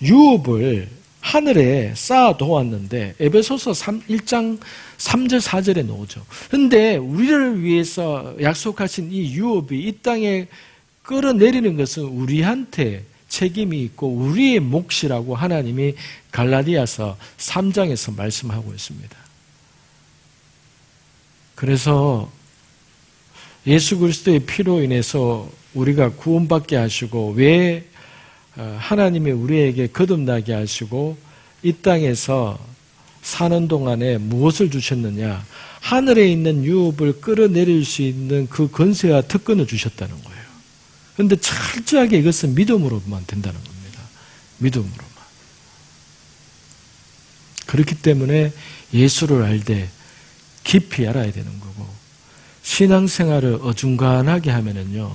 유업을 하늘에 쌓아두었는데, 에베소서 1장 3절 4절에 나오죠. 그런데 우리를 위해서 약속하신 이 유업이 이 땅에 끌어내리는 것은 우리한테 책임이 있고 우리의 몫이라고 하나님이 갈라디아서 3장에서 말씀하고 있습니다. 그래서 예수 그리스도의 피로 인해서 우리가 구원받게 하시고, 왜 하나님이 우리에게 거듭나게 하시고 이 땅에서 사는 동안에 무엇을 주셨느냐? 하늘에 있는 유업을 끌어내릴 수 있는 그 권세와 특권을 주셨다는 거예요. 그런데 철저하게 이것은 믿음으로만 된다는 겁니다. 믿음으로만. 그렇기 때문에 예수를 알되 깊이 알아야 되는 거고, 신앙생활을 어중간하게 하면은요,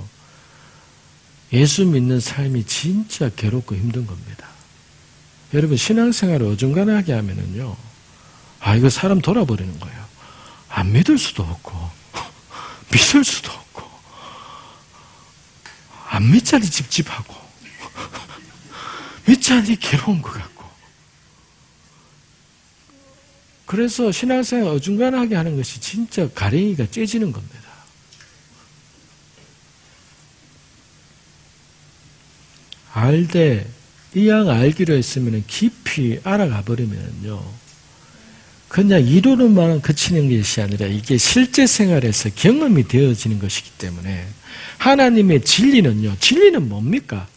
예수 믿는 삶이 진짜 괴롭고 힘든 겁니다. 여러분, 신앙생활을 어중간하게 하면은요, 이거 사람 돌아버리는 거예요. 안 믿을 수도 없고, 믿을 수도 없고, 안 믿자니 찝찝하고, 믿자니 괴로운 것 같고. 그래서 신앙생활 어중간하게 하는 것이 진짜 가랭이가 째지는 겁니다. 알되 이왕 알기로 했으면 깊이 알아가 버리면요, 그냥 이론으로만 그치는 것이 아니라 이게 실제 생활에서 경험이 되어지는 것이기 때문에, 하나님의 진리는요, 진리는 뭡니까?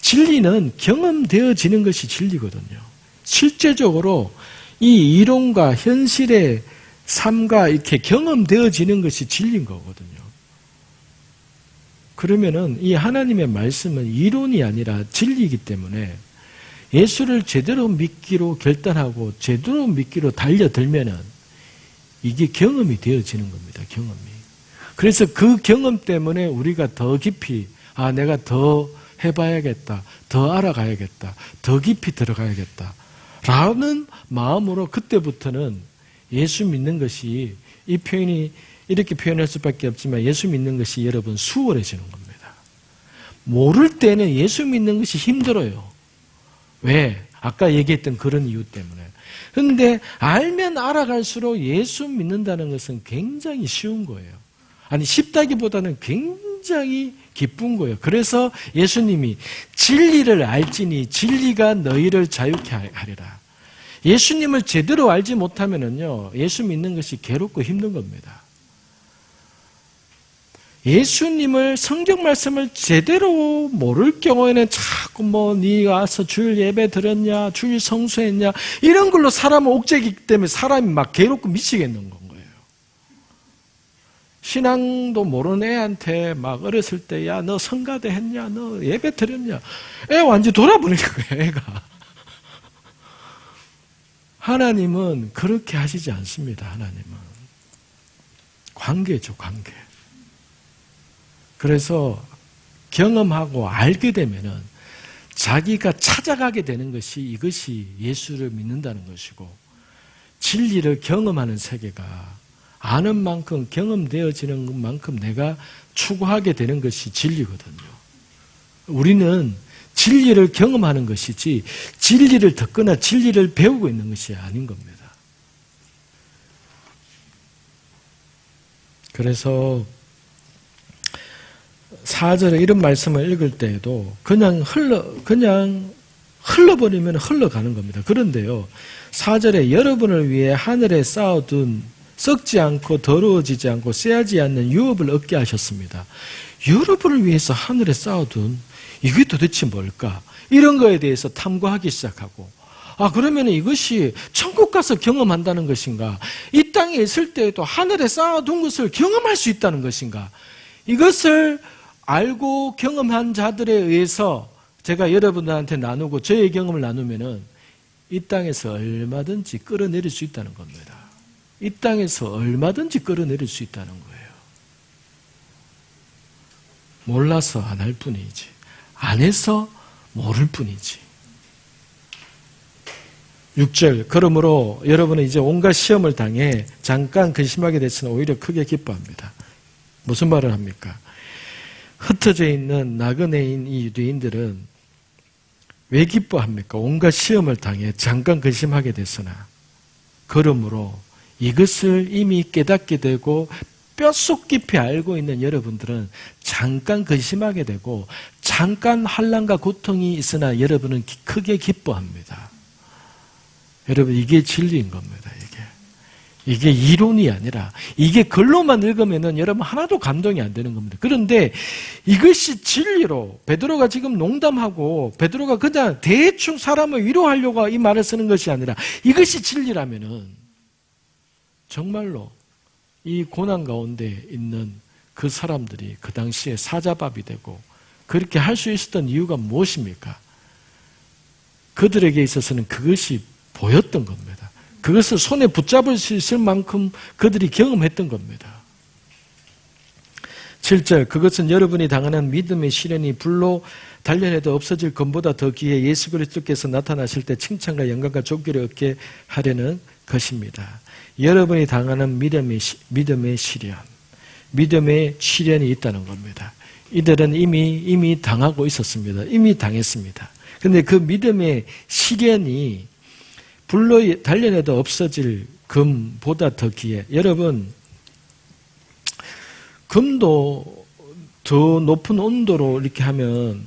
진리는 경험되어지는 것이 진리거든요. 실제적으로 이 이론과 현실의 삶과 이렇게 경험되어지는 것이 진리인 거거든요. 그러면은 이 하나님의 말씀은 이론이 아니라 진리이기 때문에 예수를 제대로 믿기로 결단하고 제대로 믿기로 달려들면은 이게 경험이 되어지는 겁니다. 경험이. 그래서 그 경험 때문에 우리가 더 깊이, 내가 더 해봐야겠다, 더 알아가야겠다, 더 깊이 들어가야겠다 라는 마음으로 그때부터는 예수 믿는 것이, 이 표현이 이렇게 표현할 수밖에 없지만 예수 믿는 것이 여러분 수월해지는 겁니다. 모를 때는 예수 믿는 것이 힘들어요. 왜? 아까 얘기했던 그런 이유 때문에. 그런데 알면 알아갈수록 예수 믿는다는 것은 굉장히 쉬운 거예요. 아니, 쉽다기보다는 굉장히 기쁜 거예요. 그래서 예수님이 진리를 알지니 진리가 너희를 자유케 하리라. 예수님을 제대로 알지 못하면은요, 예수 믿는 것이 괴롭고 힘든 겁니다. 예수님을, 성경 말씀을 제대로 모를 경우에는 자꾸 네가 와서 주일 예배 드렸냐, 주일 성수했냐, 이런 걸로 사람을 옥죄기 때문에 사람이 막 괴롭고 미치겠는 거예요. 신앙도 모르는 애한테 막 어렸을 때, 야, 너 성가대 했냐, 너 예배 드렸냐, 애 완전히 돌아버리는 거예요, 애가. 하나님은 그렇게 하시지 않습니다. 하나님은 관계죠, 관계. 그래서 경험하고 알게 되면은 자기가 찾아가게 되는 것이, 이것이 예수를 믿는다는 것이고, 진리를 경험하는 세계가 아는 만큼, 경험되어지는 것만큼 내가 추구하게 되는 것이 진리거든요. 우리는 진리를 경험하는 것이지 진리를 듣거나 진리를 배우고 있는 것이 아닌 겁니다. 그래서 4절에 이런 말씀을 읽을 때에도 그냥 흘러버리면 흘러가는 겁니다. 그런데요, 4절에 여러분을 위해 하늘에 쌓아둔 썩지 않고 더러워지지 않고 쎄하지 않는 유업을 얻게 하셨습니다. 여러분을 위해서 하늘에 쌓아둔 이게 도대체 뭘까? 이런 거에 대해서 탐구하기 시작하고, 그러면 이것이 천국 가서 경험한다는 것인가? 이 땅에 있을 때에도 하늘에 쌓아둔 것을 경험할 수 있다는 것인가? 이것을 알고 경험한 자들에 의해서 제가 여러분들한테 나누고 저의 경험을 나누면은 이 땅에서 얼마든지 끌어내릴 수 있다는 겁니다. 이 땅에서 얼마든지 끌어내릴 수 있다는 거예요. 몰라서 안 할 뿐이지. 안 해서 모를 뿐이지. 6절, 그러므로 여러분은 이제 온갖 시험을 당해 잠깐 근심하게 됐으나 오히려 크게 기뻐합니다. 무슨 말을 합니까? 흩어져 있는 나그네인 이 유대인들은 왜 기뻐합니까? 온갖 시험을 당해 잠깐 근심하게 됐으나 그러므로 이것을 이미 깨닫게 되고 뼛속 깊이 알고 있는 여러분들은 잠깐 근심하게 되고 잠깐 환난과 고통이 있으나 여러분은 크게 기뻐합니다. 여러분, 이게 진리인 겁니다. 이게 이론이 아니라 이게 글로만 읽으면은 여러분 하나도 감동이 안 되는 겁니다. 그런데 이것이 진리로 베드로가 지금 농담하고 베드로가 그냥 대충 사람을 위로하려고 이 말을 쓰는 것이 아니라 이것이 진리라면은 정말로 이 고난 가운데 있는 그 사람들이 그 당시에 사자밥이 되고 그렇게 할 수 있었던 이유가 무엇입니까? 그들에게 있어서는 그것이 보였던 겁니다. 그것을 손에 붙잡을 수 있을 만큼 그들이 경험했던 겁니다. 7절, 그것은 여러분이 당하는 믿음의 시련이 불로 단련해도 없어질 것보다 더 기해 예수 그리스도께서 나타나실 때 칭찬과 영광과 존귀를 얻게 하려는 것입니다. 여러분이 당하는 믿음의 시련, 믿음의 시련이 있다는 겁니다. 이들은 이미 당하고 있었습니다. 이미 당했습니다. 그런데 그 믿음의 시련이 불로 단련해도 없어질 금보다 더 기해. 여러분, 금도 더 높은 온도로 이렇게 하면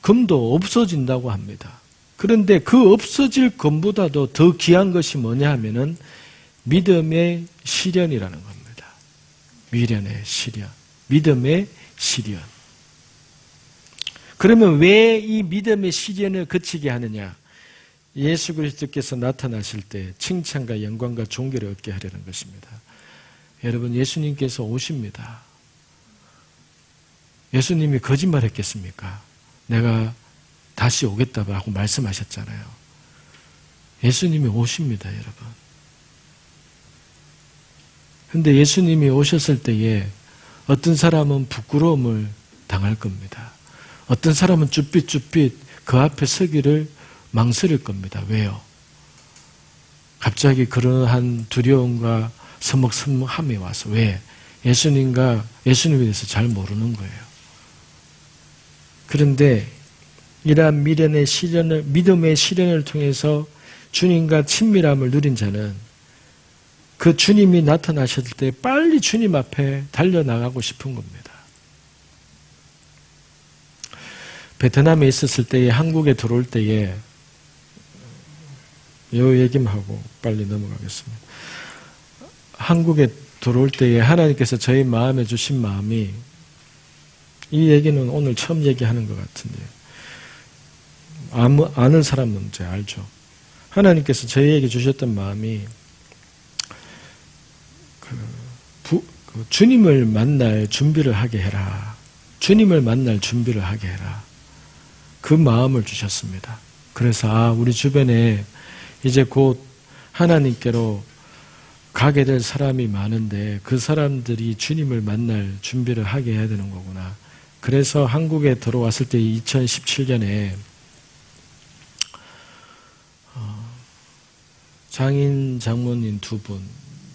금도 없어진다고 합니다. 그런데 그 없어질 금보다도 더 귀한 것이 뭐냐 하면은 믿음의 시련이라는 겁니다. 미련의 시련, 믿음의 시련. 그러면 왜 이 믿음의 시련을 그치게 하느냐? 예수 그리스도께서 나타나실 때 칭찬과 영광과 존귀를 얻게 하려는 것입니다. 여러분, 예수님께서 오십니다. 예수님이 거짓말했겠습니까? 내가 다시 오겠다고 하고 말씀하셨잖아요. 예수님이 오십니다, 여러분. 그런데 예수님이 오셨을 때에 어떤 사람은 부끄러움을 당할 겁니다. 어떤 사람은 쭈삣쭈삣 그 앞에 서기를 망설일 겁니다. 왜요? 갑자기 그러한 두려움과 서먹서먹함이 와서. 왜? 예수님에 대해서 잘 모르는 거예요. 그런데 이러한 믿음의 시련을 통해서 주님과 친밀함을 누린 자는 그 주님이 나타나셨을 때 빨리 주님 앞에 달려나가고 싶은 겁니다. 베트남에 있었을 때에 한국에 들어올 때에 이 얘기만 하고 빨리 넘어가겠습니다. 한국에 들어올 때에 하나님께서 저희 마음에 주신 마음이, 이 얘기는 오늘 처음 얘기하는 것 같은데 아는 사람은 이제 알죠. 하나님께서 저희에게 주셨던 마음이 주님을 만날 준비를 하게 해라. 주님을 만날 준비를 하게 해라. 그 마음을 주셨습니다. 그래서 우리 주변에 이제 곧 하나님께로 가게 될 사람이 많은데 그 사람들이 주님을 만날 준비를 하게 해야 되는 거구나. 그래서 한국에 들어왔을 때 2017년에 장인, 장모님 2분,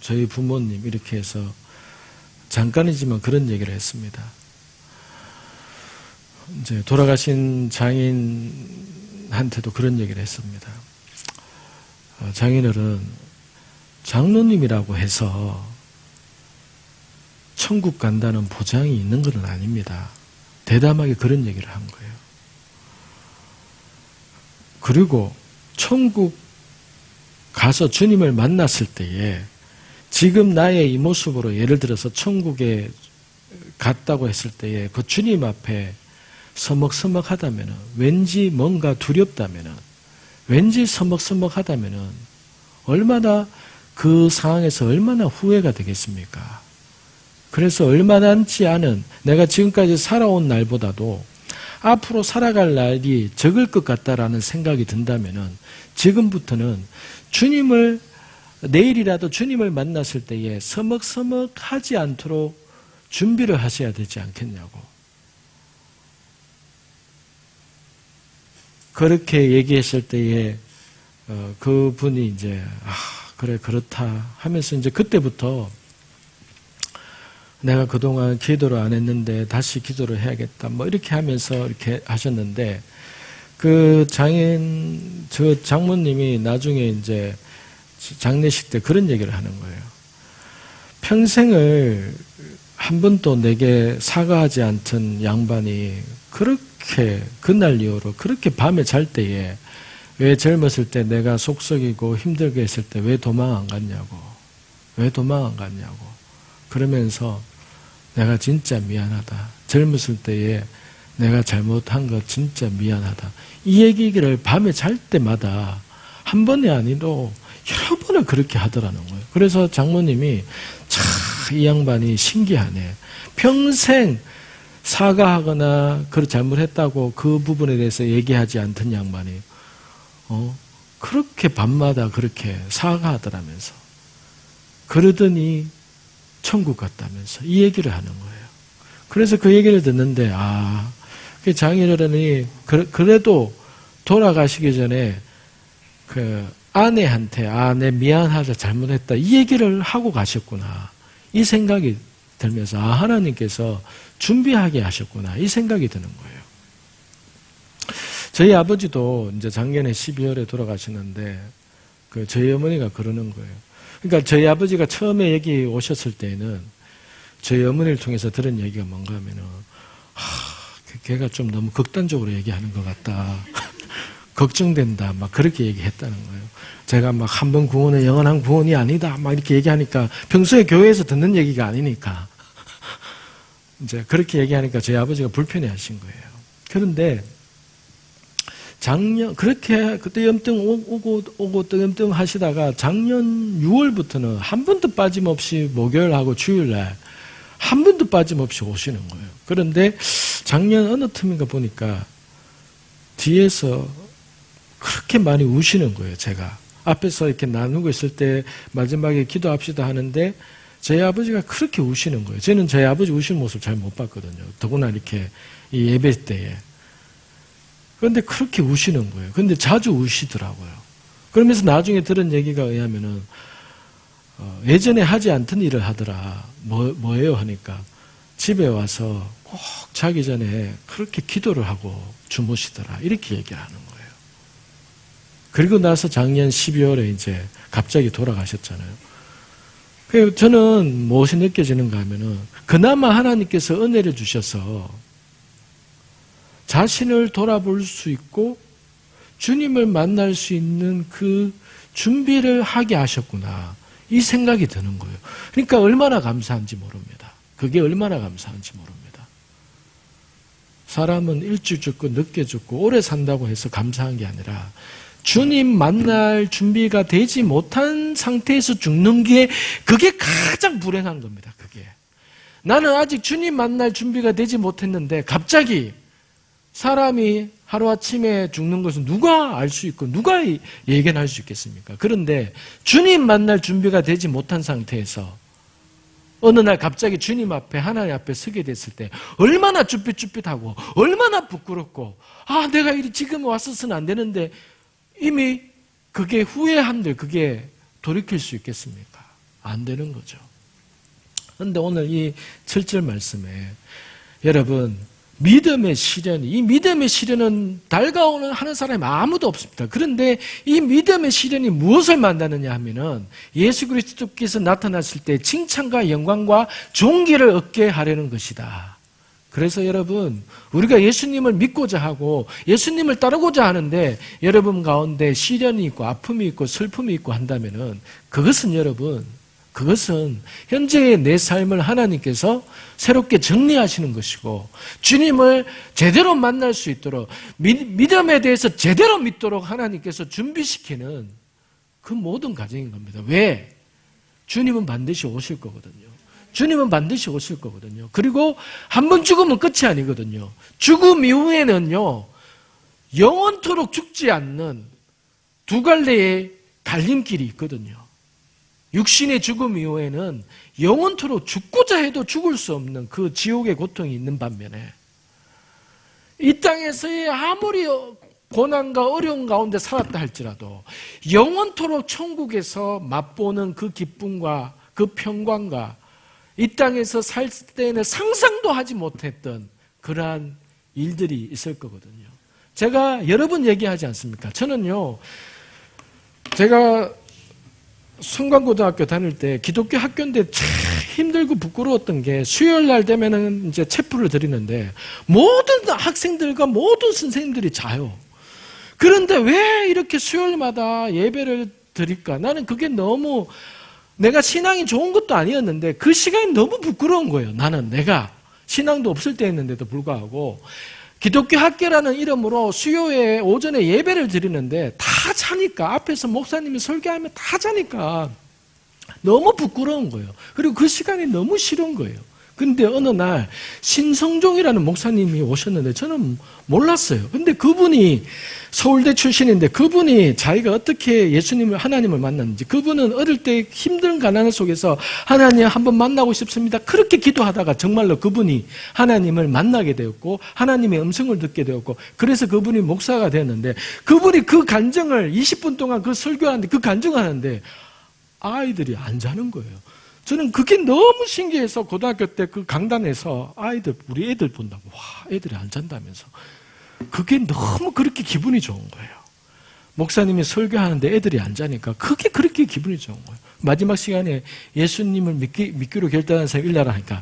저희 부모님 이렇게 해서 잠깐이지만 그런 얘기를 했습니다. 이제 돌아가신 장인한테도 그런 얘기를 했습니다. 장인어른, 장로님이라고 해서 천국 간다는 보장이 있는 것은 아닙니다. 대담하게 그런 얘기를 한 거예요. 그리고 천국 가서 주님을 만났을 때에 지금 나의 이 모습으로 예를 들어서 천국에 갔다고 했을 때에 그 주님 앞에 서먹서먹하다면, 왠지 뭔가 두렵다면, 왠지 서먹서먹하다면 얼마나 그 상황에서 얼마나 후회가 되겠습니까? 그래서 얼마 남지 않은 내가 지금까지 살아온 날보다도 앞으로 살아갈 날이 적을 것 같다라는 생각이 든다면 지금부터는 내일이라도 주님을 만났을 때에 서먹서먹하지 않도록 준비를 하셔야 되지 않겠냐고. 그렇게 얘기했을 때에 그분이 이제 그래 그렇다 하면서 이제 그때부터 내가 그동안 기도를 안 했는데 다시 기도를 해야겠다 뭐 이렇게 하면서 이렇게 하셨는데 그 저 장모님이 나중에 이제 장례식 때 그런 얘기를 하는 거예요. 평생을 한 번도 내게 사과하지 않던 양반이 그렇게 그날 이후로 그렇게 밤에 잘 때에 왜 젊었을 때 내가 속썩이고 힘들게 했을 때 왜 도망 안 갔냐고. 왜 도망 안 갔냐고. 그러면서 내가 진짜 미안하다. 젊었을 때에 내가 잘못한 거 진짜 미안하다. 이 얘기를 밤에 잘 때마다 한 번이 아니도 여러 번을 그렇게 하더라는 거예요. 그래서 장모님이 참 이 양반이 신기하네. 평생 사과하거나 그걸 잘못했다고 그 부분에 대해서 얘기하지 않던 양반이 그렇게 밤마다 그렇게 사과하더라면서 그러더니 천국 갔다면서 이 얘기를 하는 거예요. 그래서 그 얘기를 듣는데 그 장인어른이 그래도 돌아가시기 전에 그 아내한테 내 미안하다 잘못했다 이 얘기를 하고 가셨구나 이 생각이 들면서 하나님께서 준비하게 하셨구나 이 생각이 드는 거예요. 저희 아버지도 이제 작년에 12월에 돌아가시는데 저희 어머니가 그러는 거예요. 그러니까 저희 아버지가 처음에 여기 오셨을 때는 저희 어머니를 통해서 들은 얘기가 뭔가 하면은 걔가 좀 너무 극단적으로 얘기하는 것 같다. 걱정된다. 막 그렇게 얘기했다는 거예요. 제가 막 한 번 구원은 영원한 구원이 아니다. 막 이렇게 얘기하니까 평소에 교회에서 듣는 얘기가 아니니까 이제 그렇게 얘기하니까 저희 아버지가 불편해 하신 거예요. 그런데 그렇게 그때 염증 오고 또 염증 하시다가 작년 6월부터는 한 번도 빠짐없이 목요일하고 주일날 한 번도 빠짐없이 오시는 거예요. 그런데 작년 어느 틈인가 보니까 뒤에서 그렇게 많이 우시는 거예요. 제가 앞에서 이렇게 나누고 있을 때 마지막에 기도합시다 하는데 저희 아버지가 그렇게 우시는 거예요. 저는 저희 아버지 우시는 모습 잘 못 봤거든요. 더구나 이렇게 이 예배 때에. 그런데 그렇게 우시는 거예요. 그런데 자주 우시더라고요. 그러면서 나중에 들은 얘기가 의하면은 예전에 하지 않던 일을 하더라. 뭐예요? 하니까 집에 와서 꼭 자기 전에 그렇게 기도를 하고 주무시더라. 이렇게 얘기를 하는 거예요. 그리고 나서 작년 12월에 이제 갑자기 돌아가셨잖아요. 그래서 저는 무엇이 느껴지는가 하면은 그나마 하나님께서 은혜를 주셔서 자신을 돌아볼 수 있고 주님을 만날 수 있는 그 준비를 하게 하셨구나. 이 생각이 드는 거예요. 그러니까 얼마나 감사한지 모릅니다. 그게 얼마나 감사한지 모릅니다. 사람은 일찍 죽고 늦게 죽고 오래 산다고 해서 감사한 게 아니라 주님 만날 준비가 되지 못한 상태에서 죽는 게 그게 가장 불행한 겁니다. 그게. 나는 아직 주님 만날 준비가 되지 못했는데 갑자기 사람이 하루아침에 죽는 것은 누가 알 수 있고 누가 예견할 수 있겠습니까? 그런데 주님 만날 준비가 되지 못한 상태에서 어느 날 갑자기 주님 앞에 하나님 앞에 서게 됐을 때 얼마나 쭈삣쭈삣하고 얼마나 부끄럽고 내가 지금 왔었으면 안 되는데 이미 그게 후회한들 그게 돌이킬 수 있겠습니까? 안 되는 거죠. 그런데 오늘 이 7절 말씀에 여러분 믿음의 시련이 이 믿음의 시련은 달가오는 하는 사람이 아무도 없습니다. 그런데 이 믿음의 시련이 무엇을 만나느냐 하면은 예수 그리스도께서 나타났을 때 칭찬과 영광과 존귀를 얻게 하려는 것이다. 그래서 여러분 우리가 예수님을 믿고자 하고 예수님을 따르고자 하는데 여러분 가운데 시련이 있고 아픔이 있고 슬픔이 있고 한다면은 그것은 여러분 그것은 현재의 내 삶을 하나님께서 새롭게 정리하시는 것이고 주님을 제대로 만날 수 있도록 믿음에 대해서 제대로 믿도록 하나님께서 준비시키는 그 모든 과정인 겁니다. 왜? 주님은 반드시 오실 거거든요. 주님은 반드시 오실 거거든요. 그리고 한 번 죽으면 끝이 아니거든요. 죽음 이후에는요, 영원토록 죽지 않는 두 갈래의 갈림길이 있거든요. 육신의 죽음 이후에는 영원토록 죽고자 해도 죽을 수 없는 그 지옥의 고통이 있는 반면에 이 땅에서의 아무리 고난과 어려운 가운데 살았다 할지라도 영원토록 천국에서 맛보는 그 기쁨과 그 평강과 이 땅에서 살 때는 상상도 하지 못했던 그러한 일들이 있을 거거든요. 제가 여러 번 얘기하지 않습니까? 저는요, 제가 순관고등학교 다닐 때 기독교 학교인데 참 힘들고 부끄러웠던 게 수요일 날 되면은 이제 체프를 드리는데 모든 학생들과 모든 선생님들이 자요. 그런데 왜 이렇게 수요일마다 예배를 드릴까? 나는 그게 너무 내가 신앙이 좋은 것도 아니었는데 그 시간이 너무 부끄러운 거예요. 나는 내가 신앙도 없을 때였는데도 불구하고 기독교 학교라는 이름으로 수요일에 오전에 예배를 드리는데 다 자니까 앞에서 목사님이 설교하면 다 자니까 너무 부끄러운 거예요. 그리고 그 시간이 너무 싫은 거예요. 근데 어느 날 신성종이라는 목사님이 오셨는데 저는 몰랐어요. 근데 그분이 서울대 출신인데 그분이 자기가 어떻게 예수님을 하나님을 만났는지, 그분은 어릴 때 힘든 가난 속에서 하나님 한번 만나고 싶습니다 그렇게 기도하다가 정말로 그분이 하나님을 만나게 되었고 하나님의 음성을 듣게 되었고 그래서 그분이 목사가 되었는데, 그분이 그 간증을 20분 동안 그 설교하는데 그 간증을 하는데 아이들이 안 자는 거예요. 저는 그게 너무 신기해서 고등학교 때 그 강단에서 우리 애들 본다고, 와, 애들이 안 잔다면서. 그게 너무 그렇게 기분이 좋은 거예요. 목사님이 설교하는데 애들이 안 자니까 그게 그렇게 기분이 좋은 거예요. 마지막 시간에 예수님을 믿기로 결단한 사람이 일나라 하니까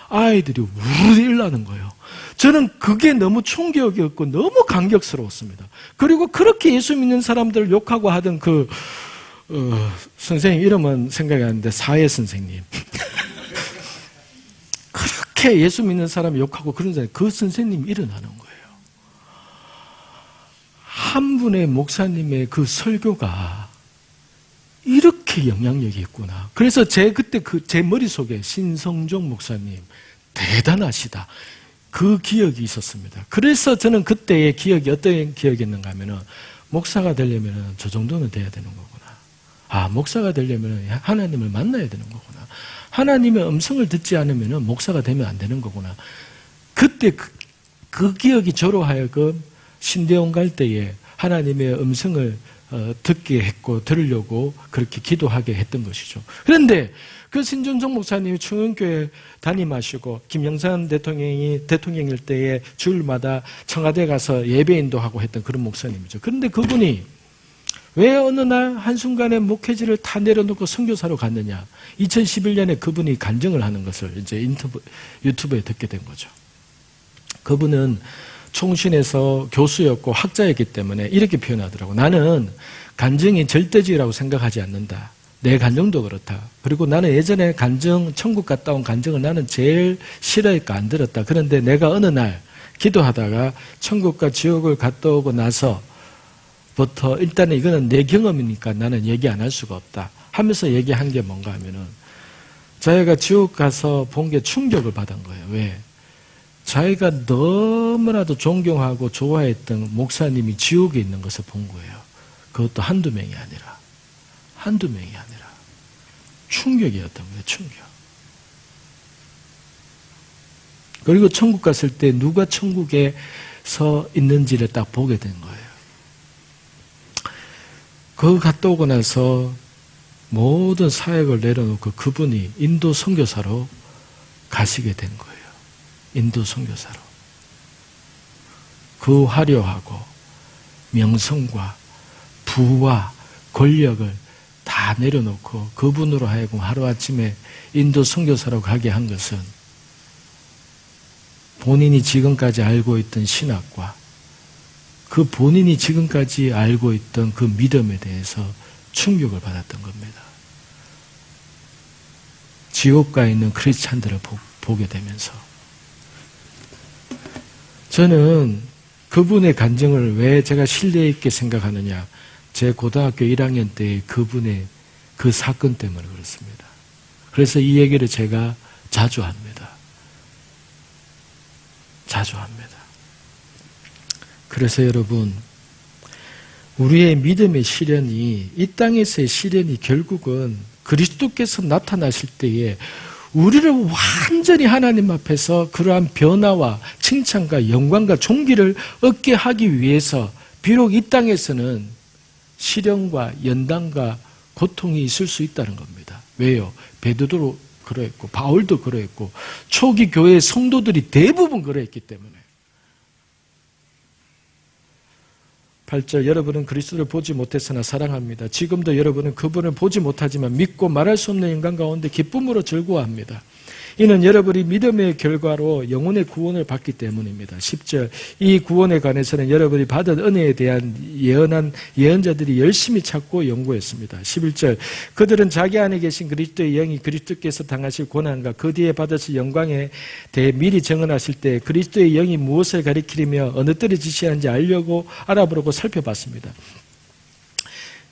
아이들이 우르르 일나는 거예요. 저는 그게 너무 충격이었고 너무 감격스러웠습니다. 그리고 그렇게 예수 믿는 사람들을 욕하고 하던 선생님 이름은 생각이 안 나는데 사회 선생님. 그렇게 예수 믿는 사람 욕하고 그런 사람, 그 선생님이 일어나는 거예요. 한 분의 목사님의 그 설교가 이렇게 영향력이 있구나. 그래서 그때 제 머릿속에 신성종 목사님 대단하시다, 그 기억이 있었습니다. 그래서 저는 그때의 기억이 어떤 기억이었는가 하면은 목사가 되려면 저 정도는 돼야 되는 거구나. 목사가 되려면 하나님을 만나야 되는 거구나. 하나님의 음성을 듣지 않으면 목사가 되면 안 되는 거구나. 그때 그 기억이 저로 하여금 신대원 갈 때에 하나님의 음성을 듣게 했고 들으려고 그렇게 기도하게 했던 것이죠. 그런데 그 신준성 목사님이 충원교회 담임하시고 김영삼 대통령일 때에 주일마다 청와대 가서 예배 인도하고 했던 그런 목사님이죠. 그런데 그분이 왜 어느 날 한순간에 목회지를 다 내려놓고 선교사로 갔느냐. 2011년에 그분이 간증을 하는 것을 이제 유튜브에 듣게 된 거죠. 그분은 총신에서 교수였고 학자였기 때문에 이렇게 표현하더라고. 나는 간증이 절대적이라고 생각하지 않는다. 내 간증도 그렇다. 그리고 나는 예전에 천국 갔다 온 간증을 나는 제일 싫어했고 안 들었다. 그런데 내가 어느 날 기도하다가 천국과 지옥을 갔다 오고 나서 부터 일단은 이거는 내 경험이니까 나는 얘기 안 할 수가 없다 하면서 얘기한 게 뭔가 하면은 자기가 지옥 가서 본 게 충격을 받은 거예요. 왜? 자기가 너무나도 존경하고 좋아했던 목사님이 지옥에 있는 것을 본 거예요. 그것도 한두 명이 아니라 충격이었던 거예요. 충격. 그리고 천국 갔을 때 누가 천국에서 있는지를 딱 보게 된 거예요. 그거 갔다 오고 나서 모든 사역을 내려놓고 그분이 인도 선교사로 가시게 된 거예요. 인도 선교사로. 그 화려하고 명성과 부와 권력을 다 내려놓고 그분으로 하여금 하루아침에 인도 선교사로 가게 한 것은 본인이 지금까지 알고 있던 신학과 그 본인이 지금까지 알고 있던 그 믿음에 대해서 충격을 받았던 겁니다. 지옥가에 있는 크리스찬들을 보게 되면서 저는 그분의 간증을 왜 제가 신뢰 있게 생각하느냐, 제 고등학교 1학년 때 그분의 그 사건 때문에 그렇습니다. 그래서 이 얘기를 제가 자주 합니다. 그래서 여러분, 우리의 믿음의 시련이, 이 땅에서의 시련이 결국은 그리스도께서 나타나실 때에 우리를 완전히 하나님 앞에서 그러한 변화와 칭찬과 영광과 존귀를 얻게 하기 위해서 비록 이 땅에서는 시련과 연단과 고통이 있을 수 있다는 겁니다. 왜요? 베드로도 그러했고 바울도 그러했고 초기 교회의 성도들이 대부분 그러했기 때문에. 8절 여러분은 그리스도를 보지 못했으나 사랑합니다. 지금도 여러분은 그분을 보지 못하지만 믿고 말할 수 없는 영광 가운데 기쁨으로 즐거워합니다. 이는 여러분이 믿음의 결과로 영혼의 구원을 받기 때문입니다. 10절 이 구원에 관해서는 여러분이 받은 은혜에 대한 예언한 예언자들이 열심히 찾고 연구했습니다. 11절 그들은 자기 안에 계신 그리스도의 영이 그리스도께서 당하실 고난과 그 뒤에 받으실 영광에 대해 미리 증언하실 때 그리스도의 영이 무엇을 가리키며 어느 때를 지시하는지 알아보려고 살펴봤습니다.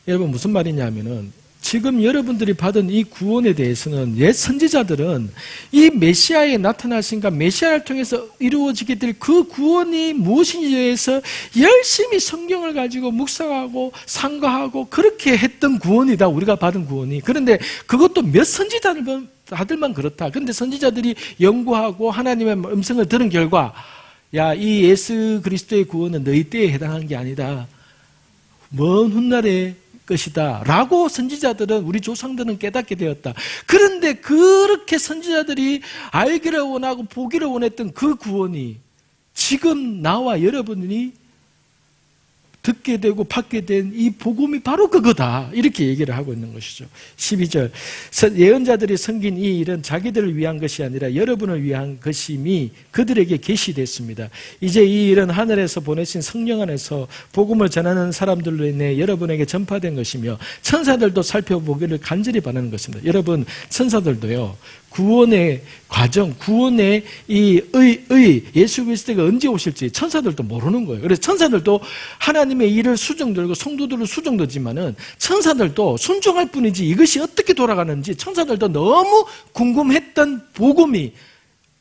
여러분 무슨 말이냐면은 지금 여러분들이 받은 이 구원에 대해서는 옛 선지자들은 이 메시아의 나타나심과 메시아를 통해서 이루어지게 될 그 구원이 무엇인지에 대해서 열심히 성경을 가지고 묵상하고 상고하고 그렇게 했던 구원이다. 우리가 받은 구원이. 그런데 그것도 몇 선지자들만 그렇다. 그런데 선지자들이 연구하고 하나님의 음성을 들은 결과 야, 이 예수 그리스도의 구원은 너희 때에 해당한 게 아니다. 먼 훗날에 것이다 라고 선지자들은 우리 조상들은 깨닫게 되었다. 그런데 그렇게 선지자들이 알기를 원하고 보기를 원했던 그 구원이 지금 나와 여러분이 듣게 되고 받게 된 이 복음이 바로 그거다 이렇게 얘기를 하고 있는 것이죠. 12절 예언자들이 섬긴 이 일은 자기들을 위한 것이 아니라 여러분을 위한 것임이 그들에게 계시됐습니다. 이제 이 일은 하늘에서 보내신 성령 안에서 복음을 전하는 사람들로 인해 여러분에게 전파된 것이며 천사들도 살펴보기를 간절히 바라는 것입니다. 여러분 천사들도요 구원의 과정, 구원의 이 예수 그리스도가 언제 오실지 천사들도 모르는 거예요. 그래서 천사들도 하나님의 일을 수정들고 성도들을 수정되지만은 천사들도 순종할 뿐이지 이것이 어떻게 돌아가는지 천사들도 너무 궁금했던 복음이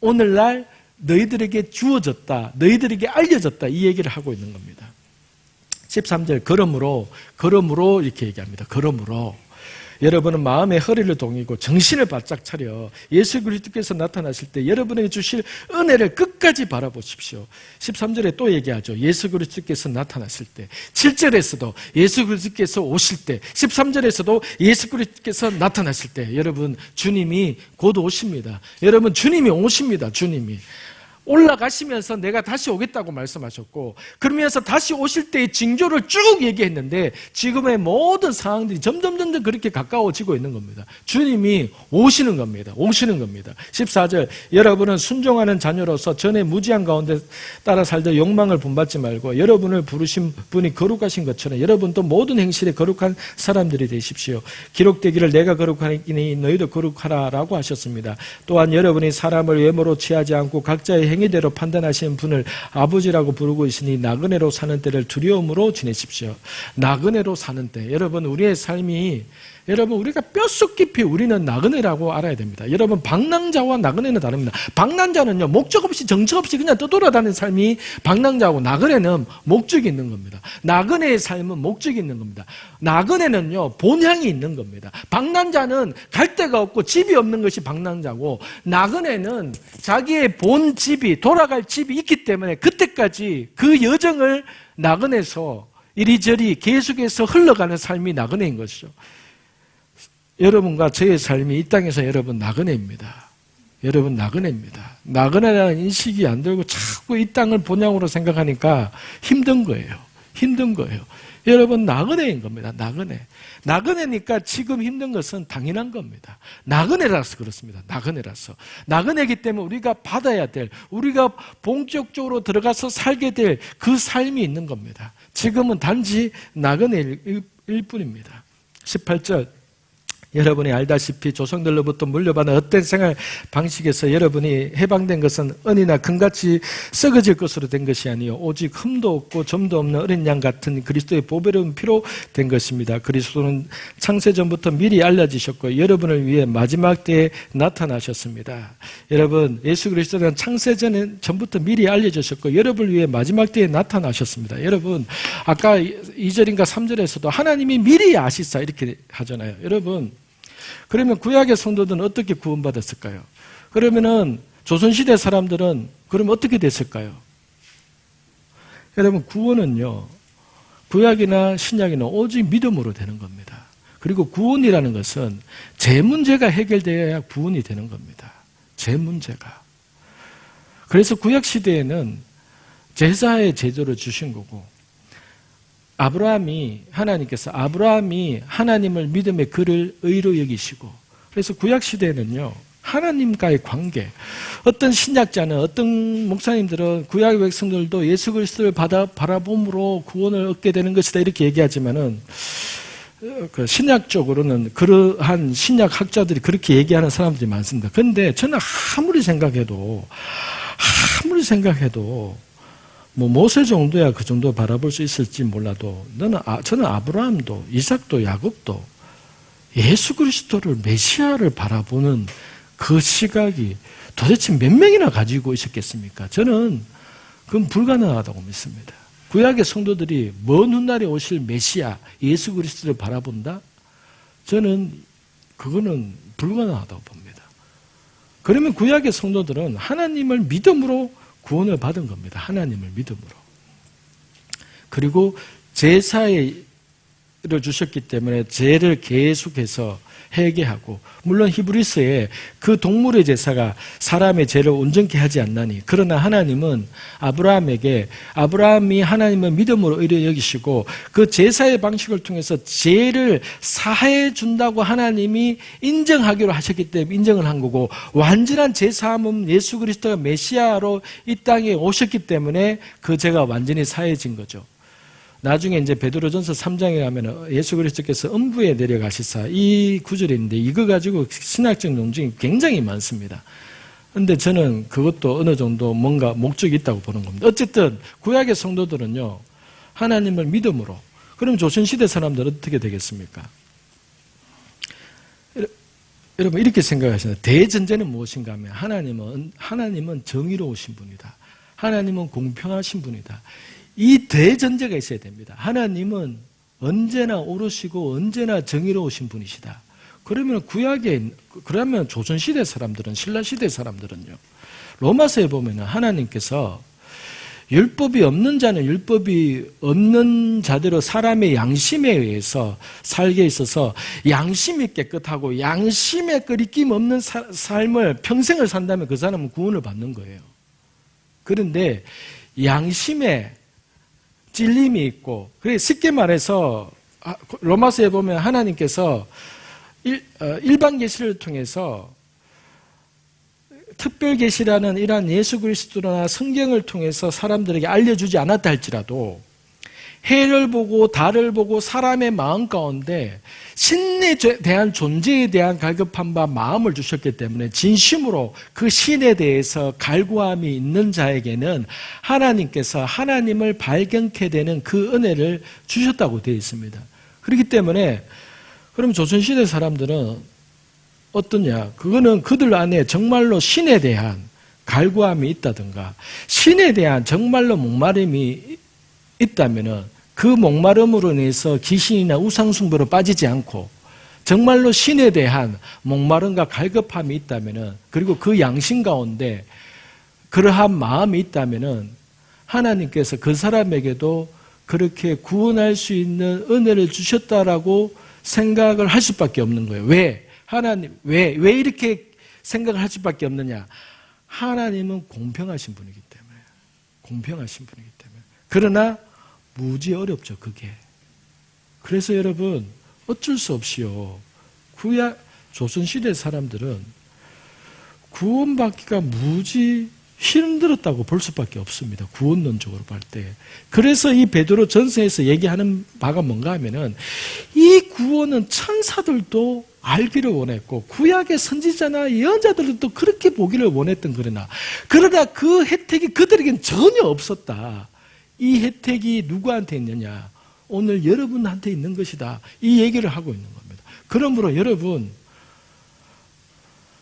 오늘날 너희들에게 주어졌다, 너희들에게 알려졌다 이 얘기를 하고 있는 겁니다. 13절 그러므로 이렇게 얘기합니다. 그러므로 여러분은 마음의 허리를 동이고 정신을 바짝 차려 예수 그리스도께서 나타나실 때 여러분에게 주실 은혜를 끝까지 바라보십시오. 13절에 또 얘기하죠. 예수 그리스도께서 나타나실 때 7절에서도 예수 그리스도께서 오실 때 13절에서도 예수 그리스도께서 나타나실 때 여러분 주님이 곧 오십니다. 여러분 주님이 오십니다. 주님이 올라가시면서 내가 다시 오겠다고 말씀하셨고 그러면서 다시 오실 때의 징조를 쭉 얘기했는데 지금의 모든 상황들이 점점 그렇게 가까워지고 있는 겁니다. 주님이 오시는 겁니다. 14절 여러분은 순종하는 자녀로서 전에 무지한 가운데 따라 살던 욕망을 본받지 말고 여러분을 부르신 분이 거룩하신 것처럼 여러분도 모든 행실에 거룩한 사람들이 되십시오. 기록되기를 내가 거룩하니 너희도 거룩하라 라고 하셨습니다. 또한 여러분이 사람을 외모로 취하지 않고 각자의 행위대로 판단하시는 분을 아버지라고 부르고 있으니 나그네로 사는 때를 두려움으로 지내십시오. 나그네로 사는 때 여러분 우리의 삶이 여러분 우리가 뼛속 깊이 우리는 나그네라고 알아야 됩니다. 여러분 방랑자와 나그네는 다릅니다. 방랑자는요 목적 없이 정처 없이 그냥 떠돌아다니는 삶이 방랑자고 나그네는 목적이 있는 겁니다. 나그네의 삶은 목적이 있는 겁니다. 나그네는요 본향이 있는 겁니다. 방랑자는 갈 데가 없고 집이 없는 것이 방랑자고 나그네는 자기의 본 집이 돌아갈 집이 있기 때문에 그때까지 그 여정을 나그네에서 이리저리 계속해서 흘러가는 삶이 나그네인 것이죠. 여러분과 저의 삶이 이 땅에서 여러분 나그네입니다. 여러분 나그네입니다. 나그네라는 인식이 안 들고 자꾸 이 땅을 본향으로 생각하니까 힘든 거예요. 여러분 나그네인 겁니다. 나그네니까 지금 힘든 것은 당연한 겁니다. 나그네라서 그렇습니다. 나그네이기 때문에 우리가 받아야 될, 우리가 본격적으로 들어가서 살게 될 그 삶이 있는 겁니다. 지금은 단지 나그네일 뿐입니다. 18절 여러분이 알다시피 조상들로부터 물려받은 헛된 생활 방식에서 여러분이 해방된 것은 은이나 금같이 썩어질 것으로 된 것이 아니요 오직 흠도 없고 점도 없는 어린 양 같은 그리스도의 보배로운 피로 된 것입니다. 그리스도는 창세전부터 미리 알려지셨고 여러분을 위해 마지막 때에 나타나셨습니다. 여러분 예수 그리스도는 창세전부터 미리 알려주셨고 여러분을 위해 마지막 때에 나타나셨습니다. 여러분 아까 2절인가 3절에서도 하나님이 미리 아시사 이렇게 하잖아요. 여러분 그러면 구약의 성도들은 어떻게 구원받았을까요? 그러면은 조선시대 사람들은 그러면 어떻게 됐을까요? 여러분 구원은요 구약이나 신약이나 오직 믿음으로 되는 겁니다. 그리고 구원이라는 것은 제 문제가 해결되어야 구원이 되는 겁니다. 제 문제가. 그래서 구약 시대에는 제사의 제도를 주신 거고, 하나님께서 아브라함이 하나님을 믿음의 그를 의로 여기시고, 그래서 구약 시대에는요, 하나님과의 관계, 어떤 신약자는, 어떤 목사님들은 구약의 백성들도 예수 그리스도를 바라봄으로 구원을 얻게 되는 것이다 이렇게 얘기하지만은, 그 신약적으로는 그러한 신약 학자들이 그렇게 얘기하는 사람들이 많습니다. 그런데 저는 아무리 생각해도 뭐 모세 정도야 그 정도 바라볼 수 있을지 몰라도 저는 아브라함도 이삭도 야곱도 예수 그리스도를 메시아를 바라보는 그 시각이 도대체 몇 명이나 가지고 있었겠습니까? 저는 그건 불가능하다고 믿습니다. 구약의 성도들이 먼 훗날에 오실 메시아 예수 그리스도를 바라본다? 저는 그거는 불가능하다고 봅니다. 그러면 구약의 성도들은 하나님을 믿음으로 구원을 받은 겁니다. 하나님을 믿음으로. 그리고 제사를 주셨기 때문에 죄를 계속해서 회개하고, 물론 히브리서에 그 동물의 제사가 사람의 죄를 온전케 하지 않나니, 그러나 하나님은 아브라함이 하나님을 믿음으로 의뢰 여기시고 그 제사의 방식을 통해서 죄를 사해 준다고 하나님이 인정하기로 하셨기 때문에 인정을 한 거고, 완전한 죄사함은 예수 그리스도가 메시아로 이 땅에 오셨기 때문에 그 죄가 완전히 사해진 거죠. 나중에 이제 베드로전서 3장에 가면 예수 그리스도께서 음부에 내려가시사 이 구절이 있는데, 이거 가지고 신학적 논쟁이 굉장히 많습니다. 그런데 저는 그것도 어느 정도 뭔가 목적이 있다고 보는 겁니다. 어쨌든 구약의 성도들은요, 하나님을 믿음으로. 그럼 조선시대 사람들은 어떻게 되겠습니까? 여러분 이렇게 생각하시나요? 대전제는 무엇인가 하면 하나님은 정의로우신 분이다. 하나님은 공평하신 분이다. 이 대전제가 있어야 됩니다. 하나님은 언제나 옳으시고 언제나 정의로우신 분이시다. 그러면 조선시대 사람들은, 신라시대 사람들은요, 로마서에 보면 하나님께서 율법이 없는 자는 율법이 없는 자대로 사람의 양심에 의해서 살게 있어서 양심이 깨끗하고 양심에 끄리낌 없는 삶을 평생을 산다면 그 사람은 구원을 받는 거예요. 그런데 양심에 찔림이 있고, 그래 쉽게 말해서 로마서에 보면 하나님께서 일반 계시를 통해서 특별 계시라는 이러한 예수 그리스도나 성경을 통해서 사람들에게 알려주지 않았다 할지라도 해를 보고 달을 보고 사람의 마음 가운데 신에 대한 존재에 대한 갈급한 바 마음을 주셨기 때문에 진심으로 그 신에 대해서 갈구함이 있는 자에게는 하나님께서 하나님을 발견케 되는 그 은혜를 주셨다고 되어 있습니다. 그렇기 때문에 그럼 조선시대 사람들은 어떠냐? 그거는 그들 안에 정말로 신에 대한 갈구함이 있다든가 신에 대한 정말로 목마름이 있다면은 그 목마름으로 인해서 귀신이나 우상숭배로 빠지지 않고 정말로 신에 대한 목마름과 갈급함이 있다면은, 그리고 그 양심 가운데 그러한 마음이 있다면은 하나님께서 그 사람에게도 그렇게 구원할 수 있는 은혜를 주셨다라고 생각을 할 수밖에 없는 거예요. 왜 이렇게 생각을 할 수밖에 없느냐? 하나님은 공평하신 분이기 때문에. 그러나 무지 어렵죠, 그게. 그래서 여러분, 어쩔 수 없이요, 조선시대 사람들은 구원받기가 무지 힘들었다고 볼 수밖에 없습니다. 구원론적으로 볼 때. 그래서 이 베드로 전서에서 얘기하는 바가 뭔가 하면은, 이 구원은 천사들도 알기를 원했고 구약의 선지자나 예언자들도 그렇게 보기를 원했던 그러나 그 혜택이 그들에겐 전혀 없었다. 이 혜택이 누구한테 있느냐? 오늘 여러분한테 있는 것이다. 이 얘기를 하고 있는 겁니다. 그러므로 여러분,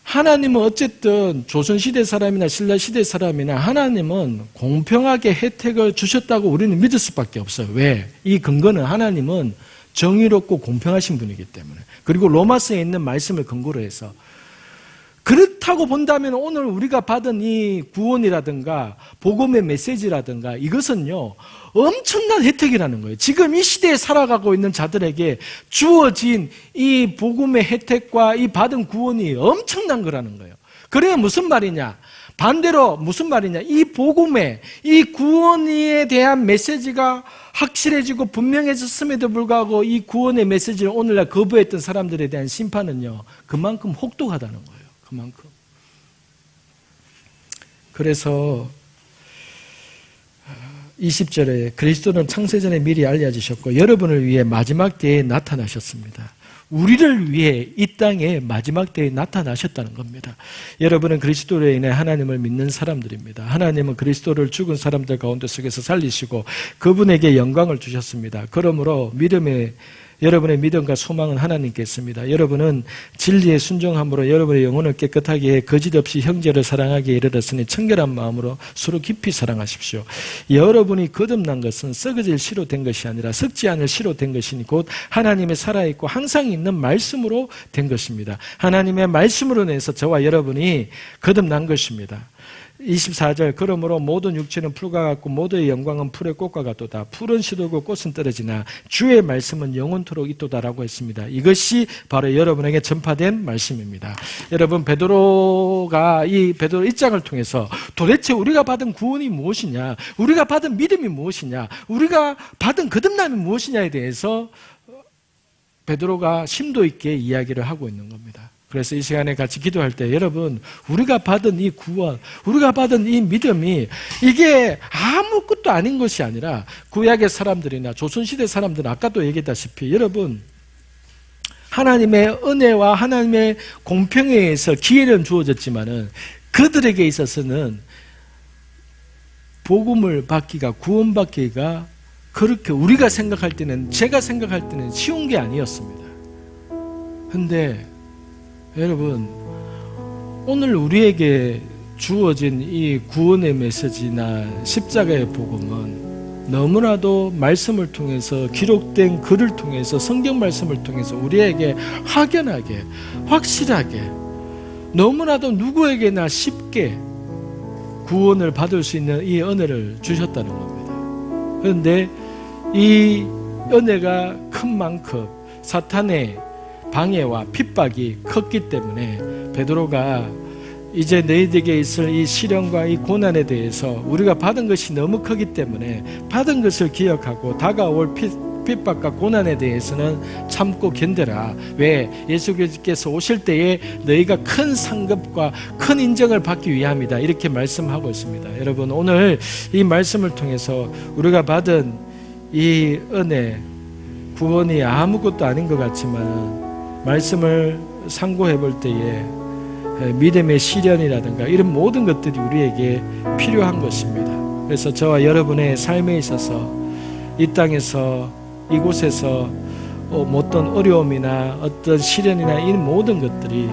하나님은 어쨌든 조선시대 사람이나 신라시대 사람이나 하나님은 공평하게 혜택을 주셨다고 우리는 믿을 수밖에 없어요. 왜? 이 근거는 하나님은 정의롭고 공평하신 분이기 때문에. 그리고 로마서에 있는 말씀을 근거로 해서 그렇다고 본다면 오늘 우리가 받은 이 구원이라든가 복음의 메시지라든가 이것은요, 엄청난 혜택이라는 거예요. 지금 이 시대에 살아가고 있는 자들에게 주어진 이 복음의 혜택과 이 받은 구원이 엄청난 거라는 거예요. 그래 무슨 말이냐? 반대로 무슨 말이냐? 이 복음의 이 구원에 대한 메시지가 확실해지고 분명해졌음에도 불구하고 이 구원의 메시지를 오늘날 거부했던 사람들에 대한 심판은요, 그만큼 혹독하다는 거예요. 그만큼. 그래서 20절에 그리스도는 창세전에 미리 알려지셨고 여러분을 위해 마지막 때에 나타나셨습니다. 우리를 위해 이 땅에 마지막 때에 나타나셨다는 겁니다. 여러분은 그리스도로 인해 하나님을 믿는 사람들입니다. 하나님은 그리스도를 죽은 사람들 가운데 속에서 살리시고 그분에게 영광을 주셨습니다. 그러므로 여러분의 믿음과 소망은 하나님께 있습니다. 여러분은 진리에 순종함으로 여러분의 영혼을 깨끗하게 해 거짓 없이 형제를 사랑하기에 이르렀으니 청결한 마음으로 서로 깊이 사랑하십시오. 여러분이 거듭난 것은 썩어질 씨로 된 것이 아니라 썩지 않을 씨로 된 것이니 곧 하나님의 살아있고 항상 있는 말씀으로 된 것입니다. 하나님의 말씀으로 인해서 저와 여러분이 거듭난 것입니다. 24절 그러므로 모든 육체는 풀과 같고 모두의 영광은 풀의 꽃과 같도다. 풀은 시들고 꽃은 떨어지나 주의 말씀은 영원토록 있도다라고 했습니다. 이것이 바로 여러분에게 전파된 말씀입니다. 여러분 베드로가 이 베드로 1장을 통해서 도대체 우리가 받은 구원이 무엇이냐, 우리가 받은 믿음이 무엇이냐, 우리가 받은 거듭남이 무엇이냐에 대해서 베드로가 심도 있게 이야기를 하고 있는 겁니다. 그래서 이 시간에 같이 기도할 때 여러분, 우리가 받은 이 구원, 우리가 받은 이 믿음이 이게 아무것도 아닌 것이 아니라 구약의 사람들이나 조선시대 사람들은 아까도 얘기했다시피 여러분, 하나님의 은혜와 하나님의 공평에 의해서 기회는 주어졌지만은 그들에게 있어서는 복음을 받기가, 구원받기가 그렇게 우리가 생각할 때는, 제가 생각할 때는 쉬운 게 아니었습니다. 근데 여러분, 오늘 우리에게 주어진 이 구원의 메시지나 십자가의 복음은 너무나도 말씀을 통해서, 기록된 글을 통해서, 성경 말씀을 통해서 우리에게 확연하게, 확실하게, 너무나도 누구에게나 쉽게 구원을 받을 수 있는 이 은혜를 주셨다는 겁니다. 그런데 이 은혜가 큰 만큼 사탄의 방해와 핍박이 컸기 때문에 베드로가 이제 너희들에게 있을 이 시련과 이 고난에 대해서 우리가 받은 것이 너무 크기 때문에 받은 것을 기억하고 다가올 핍박과 고난에 대해서는 참고 견뎌라. 왜? 예수께서 오실 때에 너희가 큰 상급과 큰 인정을 받기 위함이다. 이렇게 말씀하고 있습니다. 여러분, 오늘 이 말씀을 통해서 우리가 받은 이 은혜, 구원이 아무것도 아닌 것 같지만 말씀을 상고해 볼 때에 믿음의 시련이라든가 이런 모든 것들이 우리에게 필요한 것입니다. 그래서 저와 여러분의 삶에 있어서 이 땅에서, 이곳에서 어떤 어려움이나 어떤 시련이나 이 모든 것들이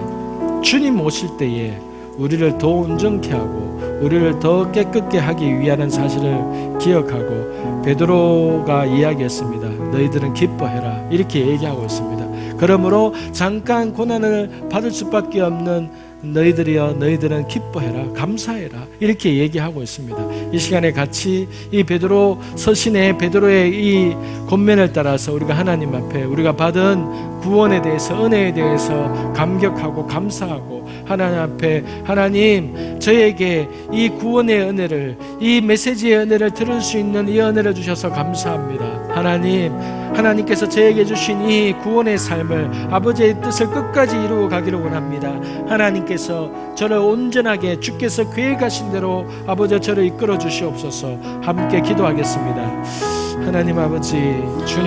주님 오실 때에 우리를 더 온전케 하고 우리를 더 깨끗게 하기 위한 사실을 기억하고 베드로가 이야기했습니다. 너희들은 기뻐해라. 이렇게 얘기하고 있습니다. 그러므로 잠깐 고난을 받을 수밖에 없는 너희들이여, 너희들은 기뻐해라, 감사해라, 이렇게 얘기하고 있습니다. 이 시간에 같이 이 베드로 서신의 베드로의 이 권면을 따라서 우리가 하나님 앞에 우리가 받은 구원에 대해서, 은혜에 대해서 감격하고 감사하고 하나님 앞에, 하나님 저에게 이 구원의 은혜를, 이 메시지의 은혜를 들을 수 있는 이 은혜를 주셔서 감사합니다. 하나님께서 저에게 주신 이 구원의 삶을, 아버지의 뜻을 끝까지 이루어 가기를 원합니다. 하나님께서 저를 온전하게, 주께서 계획하신 대로 아버지 저를 이끌어 주시옵소서. 함께 기도하겠습니다. 하나님 아버지, 주님